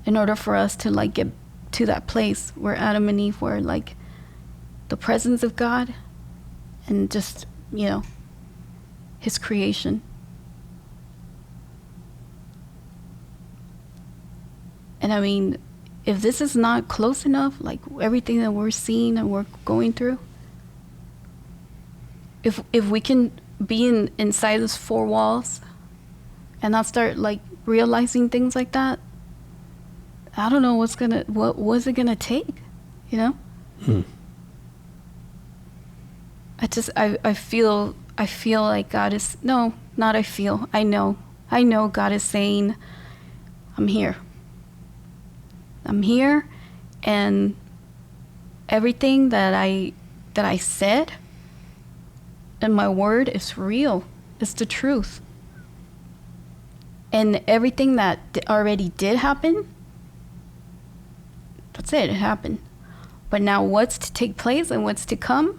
in order for us to like get to that place where Adam and Eve were, like the presence of God and just, you know, his creation. And I mean, if this is not close enough, like everything that we're seeing and we're going through, if we can be inside those four walls and not start like realizing things like that, I don't know what was it gonna take, you know? I feel like God is, no, not I feel, I know God is saying, I'm here, and everything that I said and my word is real. It's the truth. And everything that already did happen, that's it happened. But now what's to take place and what's to come,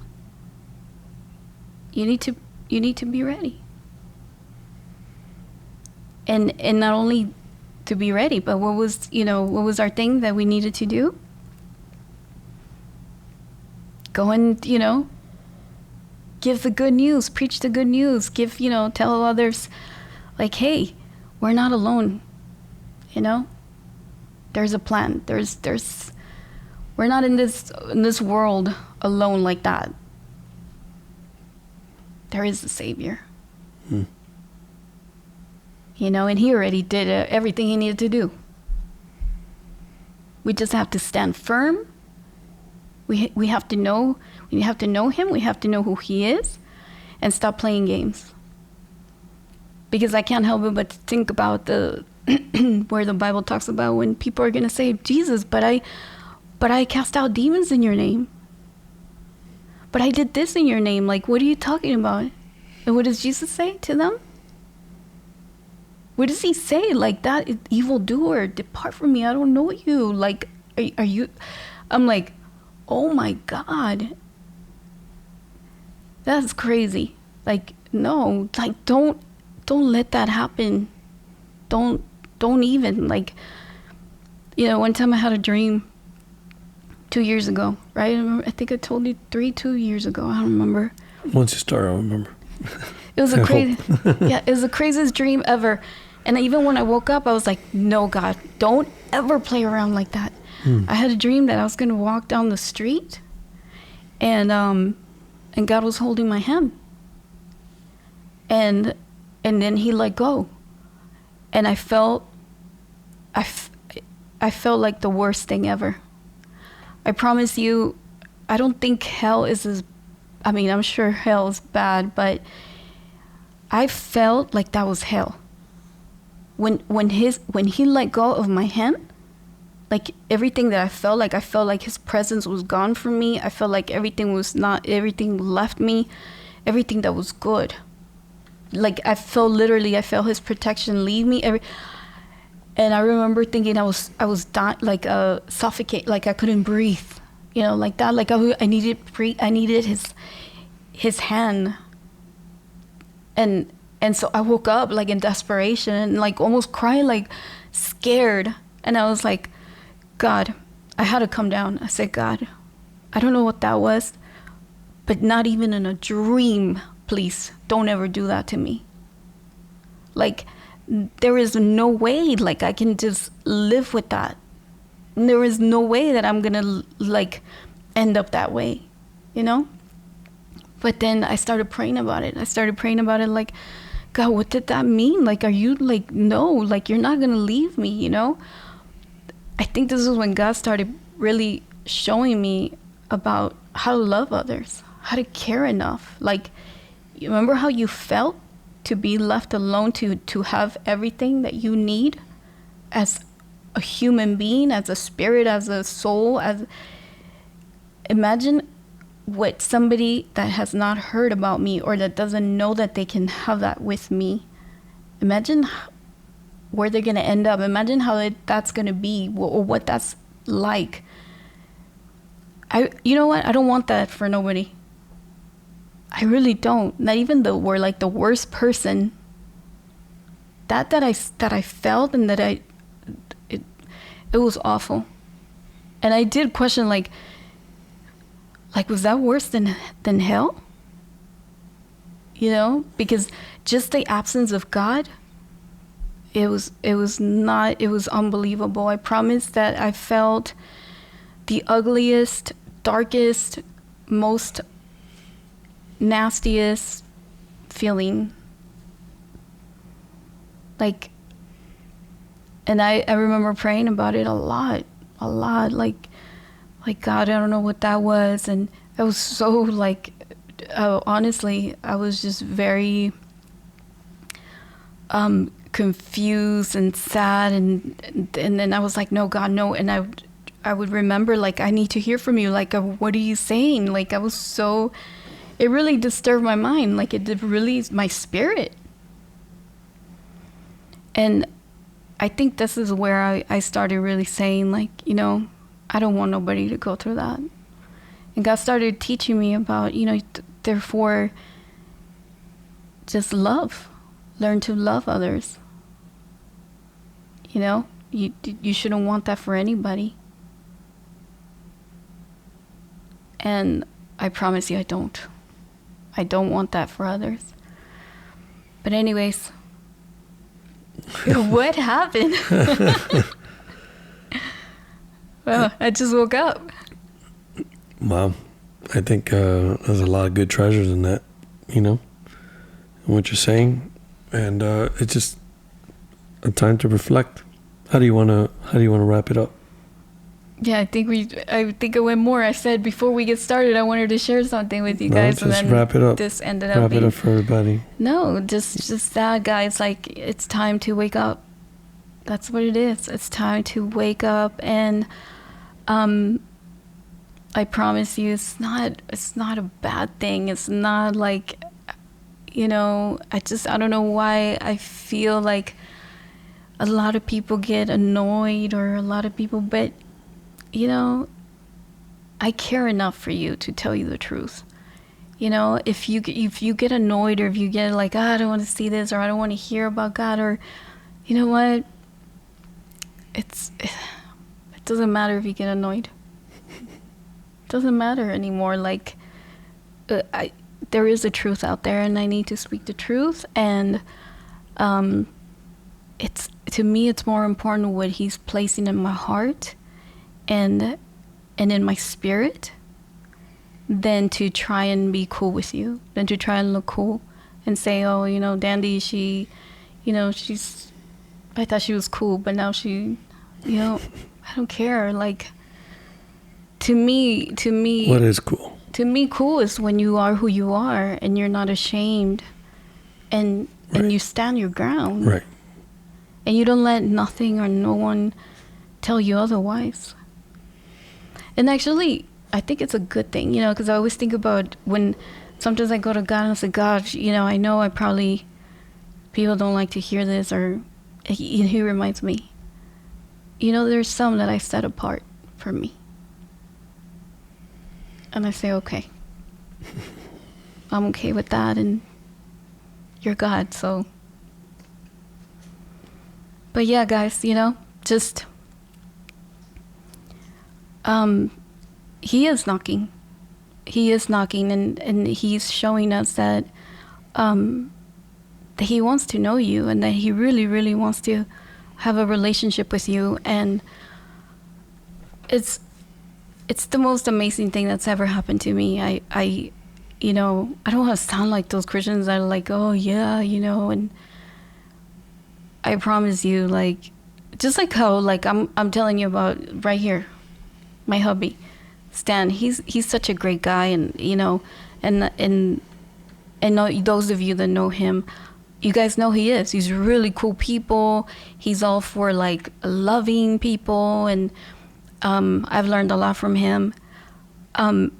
you need to be ready. And not only to be ready, but what was our thing that we needed to do? Go and, you know, give the good news, preach the good news, tell others, like, hey, we're not alone, you know? There's a plan. We're not in this world alone like that. There is a Savior. You know, and he already did everything he needed to do. We just have to stand firm. We have to know him. We have to know who he is, and stop playing games. Because I can't help it but think about the where the Bible talks about when people are going to say, Jesus, but I cast out demons in your name. But I did this in your name. Like, what are you talking about? And what does Jesus say to them? What does he say? Like, that evildoer, depart from me. I don't know you. Like, are you? I'm like, oh my God. That's crazy. Like, no, like, don't let that happen. Don't even, like, you know, one time I had a dream 2 years ago, right? I think I told you 2 years ago. I don't remember.
Once you start, I'll remember.
It was it was the craziest dream ever. And even when I woke up, I was like, no, God, don't ever play around like that. I had a dream that I was going to walk down the street, and God was holding my hand. And then he let go. And I felt like the worst thing ever. I promise you, I don't think hell is I'm sure hell is bad, but I felt like that was hell. When he let go of my hand, like everything that I felt like his presence was gone from me. I felt like everything left me, everything that was good. Like I felt his protection leave me. And I remember thinking I was dying, like suffocate, like I couldn't breathe, you know, like that. Like I needed his hand. And so I woke up like in desperation and like almost crying, like scared. And I was like, God, I had to come down. I said, God, I don't know what that was, but not even in a dream, please don't ever do that to me. Like there is no way like I can just live with that. There is no way that I'm gonna like end up that way, you know? But then I started praying about it. Like, God, what did that mean? Like, are you like, no, like you're not gonna leave me, you know? I think this is when God started really showing me about how to love others, how to care enough. Like, you remember how you felt to be left alone, to have everything that you need as a human being, as a spirit, as a soul, imagine what somebody that has not heard about me or that doesn't know that they can have that with me. Imagine where they're going to end up. Imagine how that's going to be or what that's like. You know what? I don't want that for nobody. I really don't. Not even though we're like the worst person. That I felt and that it was awful. And I did question like was that worse than hell? You know, because just the absence of God, it was unbelievable. I promise that I felt the ugliest, darkest, most nastiest feeling. Like, and I remember praying about it a lot, like God, I don't know what that was. And I was so like, honestly, I was just very confused and sad, and then I was like, no, God, no. And I would remember like, I need to hear from you. Like, what are you saying? Like, I was so, it really disturbed my mind. Like, it did really my spirit. And I think this is where I started really saying like, you know, I don't want nobody to go through that. And God started teaching me about, you know, therefore, just love. Learn to love others. You know, you shouldn't want that for anybody. And I promise you, I don't. I don't want that for others. But anyways, what happened? Well, I just woke up.
Wow. I think there's a lot of good treasures in that, you know, what you're saying. And it's just a time to reflect. How do you want to wrap it up?
Yeah, I think it went more. I said before we get started, I wanted to share something with you guys.
Just and then wrap it up.
This ended up
wrap it up for everybody.
No, just that, guys. Like, it's time to wake up. That's what it is. It's time to wake up, and I promise you, it's not a bad thing. It's not like, you know, I don't know why I feel like a lot of people get annoyed, or a lot of people, but you know, I care enough for you to tell you the truth. You know, if you get annoyed, or if you get like, I don't want to see this, or I don't want to hear about God, or you know what, it doesn't matter if you get annoyed. It doesn't matter anymore. Like, there is a truth out there, and I need to speak the truth. And to me, it's more important what He's placing in my heart and in my spirit, than to try and be cool with you, than to try and look cool and say, oh, you know, Dandy, she, you know, I thought she was cool, but now she, you know, I don't care. Like, to me,
what is cool?
To me, cool is when you are who you are, and you're not ashamed, and you stand your ground,
right?
And you don't let nothing or no one tell you otherwise. And actually, I think it's a good thing, because I always think about when sometimes I go to God and I say, God, I know people don't like to hear this, or he reminds me, there's some that I set apart for me. And I say, okay, I'm okay with that, and you're God, so. But yeah, guys, just, he is knocking. He is knocking, and he's showing us that he wants to know you, and that he really, really wants to have a relationship with you. And it's the most amazing thing that's ever happened to me. I don't want to sound like those Christians that are like, oh yeah, and I promise you, like, just like how, like, I'm telling you about right here, my hubby, Stan. He's such a great guy, and and those of you that know him, you guys know he is. He's really cool people. He's all for, like, loving people, and I've learned a lot from him. And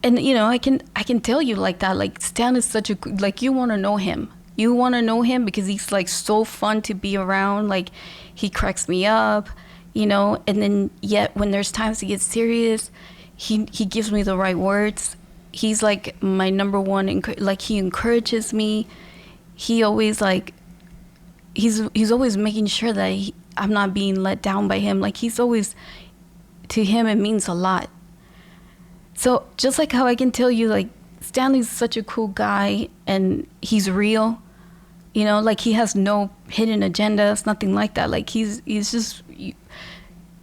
I can tell you like that, like, Stan is such a, like, you want to know him. You want to know him because he's, like, so fun to be around. Like, he cracks me up, and then yet when there's times he gets serious, he gives me the right words. He's, like, my number one, like, he encourages me. He always, like, he's always making sure that I'm not being let down by him. Like, he's always, to him, it means a lot. So just like how I can tell you, like, Stanley's such a cool guy, and he's real, like, he has no hidden agendas, nothing like that. Like, he's just,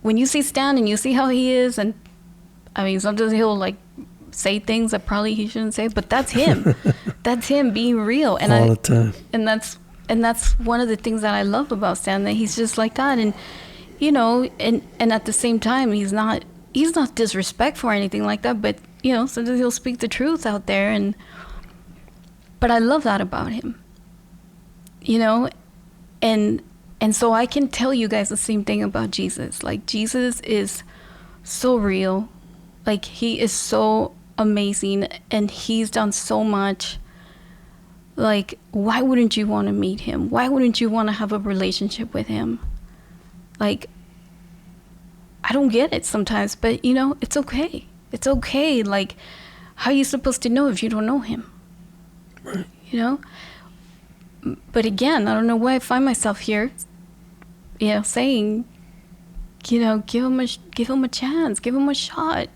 when you see Stan and you see how he is, and I mean, sometimes he'll, like, say things that probably he shouldn't say, but that's him. That's him being real. And
all the time.
And that's one of the things that I love about Stan, that he's just like that. And and at the same time, he's not disrespectful or anything like that, but sometimes he'll speak the truth out there, but I love that about him. And so I can tell you guys the same thing about Jesus. Like, Jesus is so real. Like, he is so amazing, and he's done so much. Like, why wouldn't you want to meet him? Why wouldn't you want to have a relationship with him? Like, I don't get it sometimes, but it's okay. It's okay. Like, how are you supposed to know if you don't know him?
Right.
But again, I don't know why I find myself here, saying, give him a chance, give him a shot.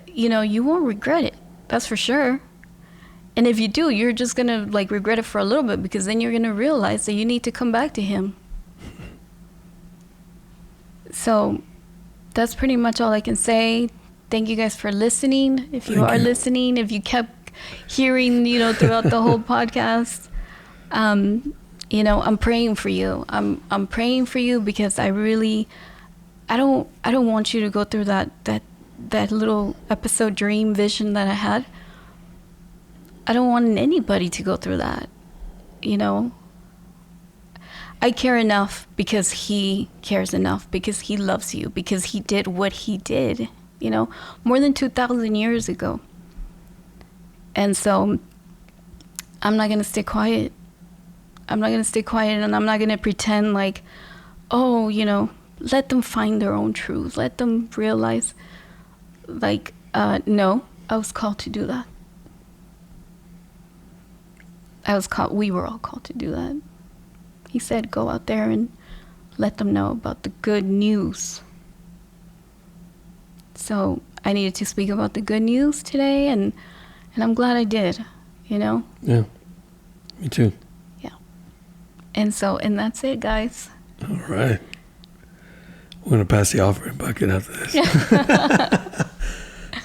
You won't regret it. That's for sure. And if you do, you're just going to, like, regret it for a little bit, because then you're going to realize that you need to come back to him. So that's pretty much all I can say. Thank you guys for listening. If you are listening, if you kept hearing, throughout the whole podcast, I'm praying for you. I'm praying for you, because I don't want you to go through that little episode dream vision that I had. I don't want anybody to go through that. I care enough because he cares enough, because he loves you, because he did what he did, more than 2,000 years ago. And so I'm not going to stay quiet. And I'm not going to pretend like, oh, let them find their own truth. Let them realize, like, no, I was called to do that. We were all called to do that. He said, go out there and let them know about the good news. So I needed to speak about the good news today, and I'm glad I did,
Yeah, me too.
Yeah. And that's it, guys.
All right. We're going to pass the offering bucket after this.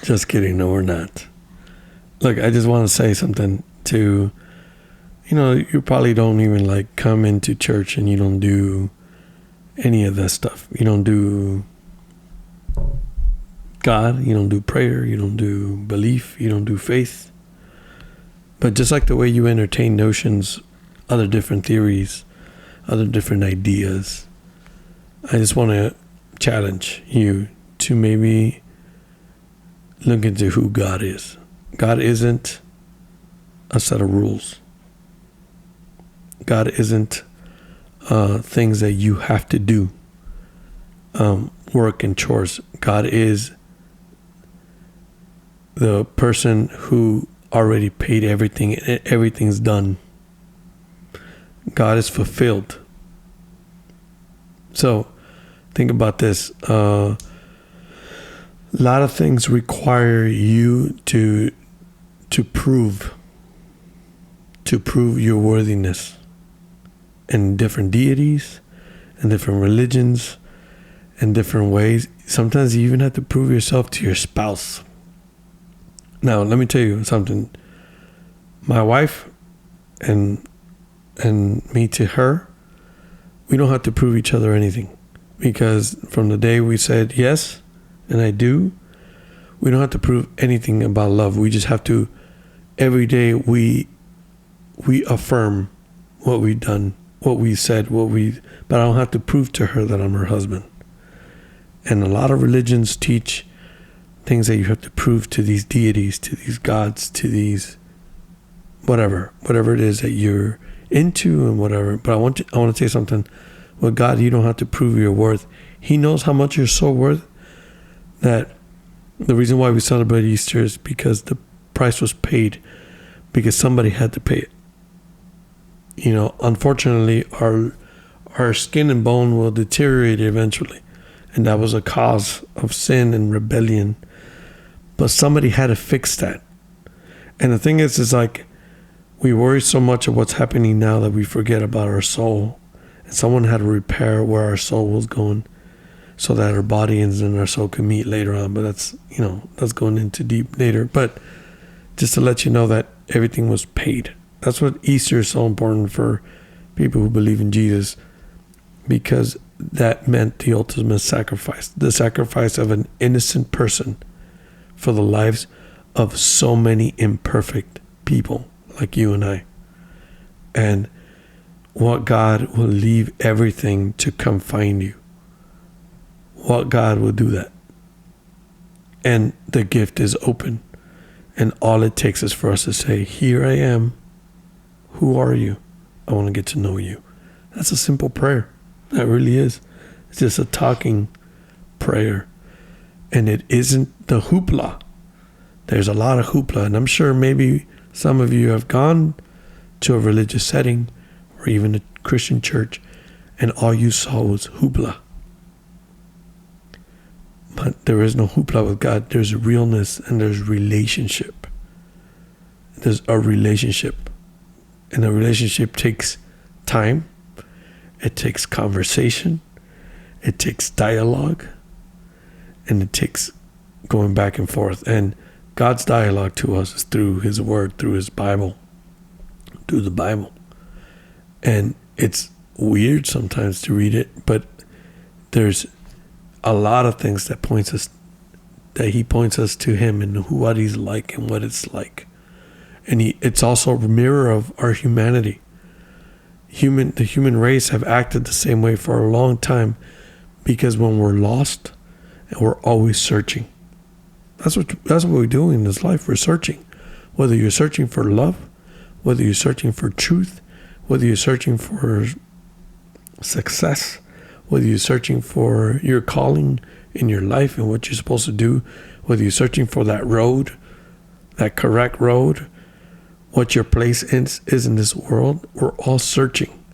Just kidding. No, we're not. Look, I just want to say something to... you probably don't even, like, come into church and you don't do any of that stuff. You don't do God, you don't do prayer, you don't do belief, you don't do faith. But just like the way you entertain notions, other different theories, other different ideas, I just want to challenge you to maybe look into who God is. God isn't a set of rules. God isn't things that you have to do, work and chores. God is the person who already paid everything. Everything's done. God is fulfilled. So think about this. A lot of things require you to prove your worthiness in different deities and different religions and different ways. Sometimes you even have to prove yourself to your spouse. Now, let me tell you something. My wife and me to her, we don't have to prove each other anything, because from the day we said yes and I do, we don't have to prove anything about love. We just have to, every day we affirm what we've done, what we said, but I don't have to prove to her that I'm her husband. And a lot of religions teach things that you have to prove to these deities, to these gods, to these whatever it is that you're into and whatever. But I want to tell you something. With God, you don't have to prove your worth. He knows how much you're so worth, that the reason why we celebrate Easter is because the price was paid, because somebody had to pay it. You know, unfortunately, our skin and bone will deteriorate eventually, and that was a cause of sin and rebellion. But somebody had to fix that. And the thing is like, we worry so much of what's happening now that we forget about our soul. And someone had to repair where our soul was going, so that our body and our soul can meet later on. But that's going into deep later. But just to let you know that everything was paid. That's what Easter is so important for people who believe in Jesus, because that meant the ultimate sacrifice, the sacrifice of an innocent person for the lives of so many imperfect people like you and I. And what God will leave everything to come find you. What God will do that. And the gift is open. And all it takes is for us to say, here I am. Who are you? I want to get to know you. That's a simple prayer. That really is. It's just a talking prayer. And it isn't the hoopla. There's a lot of hoopla. And I'm sure maybe some of you have gone to a religious setting or even a Christian church, and all you saw was hoopla. But there is no hoopla with God. There's realness and there's relationship. There's a relationship. And a relationship takes time. It takes conversation. It takes dialogue. And it takes going back and forth. And God's dialogue to us is through His Word, through His Bible, through the Bible. And it's weird sometimes to read it, but there's a lot of things that He points us to Him and what He's like and what it's like. And it's also a mirror of our humanity. The human race have acted the same way for a long time, because when we're lost, and we're always searching. That's what we do in this life. We're searching. Whether you're searching for love, whether you're searching for truth, whether you're searching for success, whether you're searching for your calling in your life and what you're supposed to do, whether you're searching for that road, that correct road, what your place is in this world, we're all searching.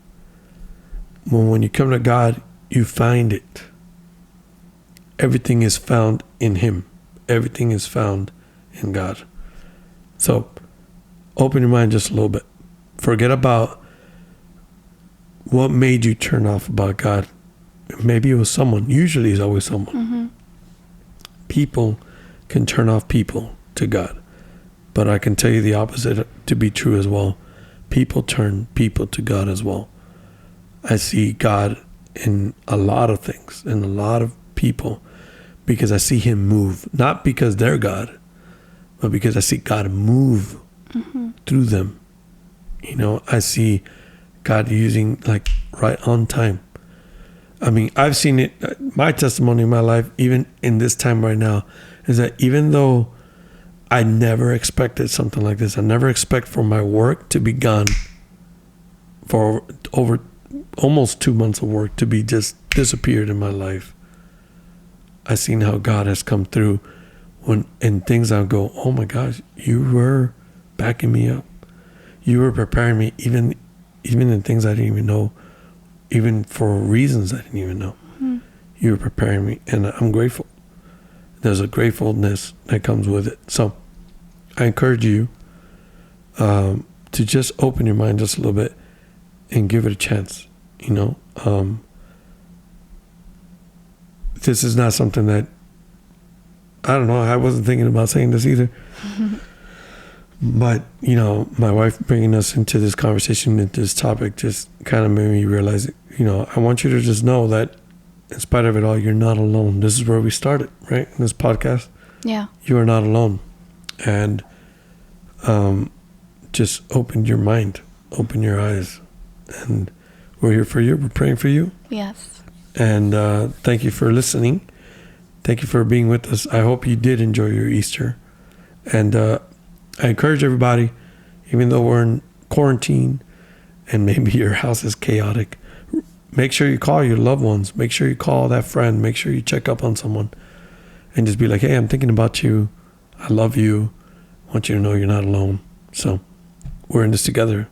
When you come to God, you find it. Everything is found in Him. Everything is found in God. So open your mind just a little bit. Forget about what made you turn off about God. Maybe it was someone. Usually it's always someone. Mm-hmm. People can turn off people to God. But I can tell you the opposite to be true as well. People turn people to God as well. I see God in a lot of things, in a lot of people, because I see Him move. Not because they're God, but because I see God move through them. You know, I see God using, like, right on time. I mean, I've seen it. My testimony in my life, even in this time right now, is that even though I never expected something like this, I never expect for my work to be gone for over almost 2 months of work to be just disappeared in my life. I've seen how God has come through in things I go, oh my gosh, you were backing me up. You were preparing me even in things I didn't even know, even for reasons I didn't even know. Mm-hmm. You were preparing me, and I'm grateful. There's a gratefulness that comes with it. So I encourage you to just open your mind just a little bit and give it a chance. You know, this is not something that, I don't know, I wasn't thinking about saying this either. But, you know, my wife bringing us into this conversation, into this topic, just kind of made me realize, you know, I want you to just know that in spite of it all, you're not alone. This is where we started, right? In this podcast. Yeah. You are not alone. And just open your mind, open your eyes. And we're here for you. We're praying for you.
Yes.
And thank you for listening. Thank you for being with us. I hope you did enjoy your Easter. And I encourage everybody, even though we're in quarantine and maybe your house is chaotic, make sure you call your loved ones. Make sure you call that friend. Make sure you check up on someone and just be like, hey, I'm thinking about you. I love you. I want you to know you're not alone. So we're in this together.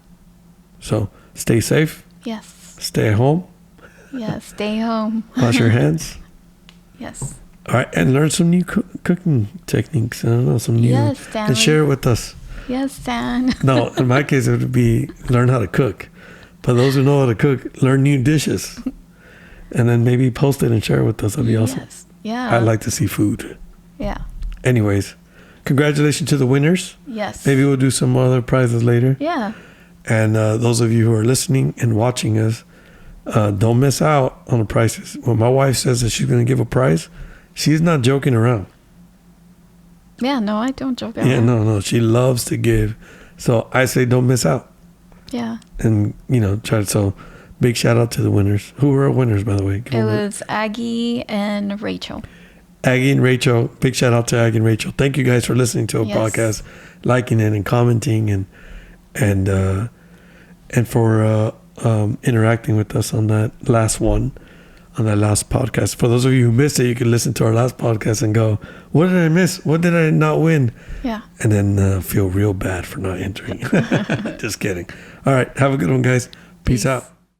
So stay safe.
Yes.
Stay at home.
Yes, stay home.
Wash your hands.
Yes.
All right, and learn some new cooking techniques. I don't know, some new.
Yes, Stanley.
And share it with us.
Yes, Stan.
No, in my case, it would be learn how to cook. But those who know how to cook, learn new dishes. And then maybe post it and share it with us. That'd be awesome.
Yes. Yeah.
I'd like to see food.
Yeah.
Anyways, congratulations to the winners.
Yes.
Maybe we'll do some other prizes later.
Yeah.
And those of you who are listening and watching us, don't miss out on the prizes. When my wife says that she's going to give a prize, she's not joking around.
Yeah, no, I don't joke around.
Yeah, no. She loves to give. So I say don't miss out.
Yeah.
And, you know, so big shout out to the winners. Who were our winners, by the way?
It was Aggie and Rachel.
Aggie and Rachel. Big shout out to Aggie and Rachel. Thank you guys for listening to our podcast, liking it and commenting and for interacting with us on that last one. On that last podcast. For those of you who missed it, you can listen to our last podcast and go, what did I miss? What did I not win?
Yeah.
And then feel real bad for not entering. Just kidding. All right. Have a good one, guys. Peace out.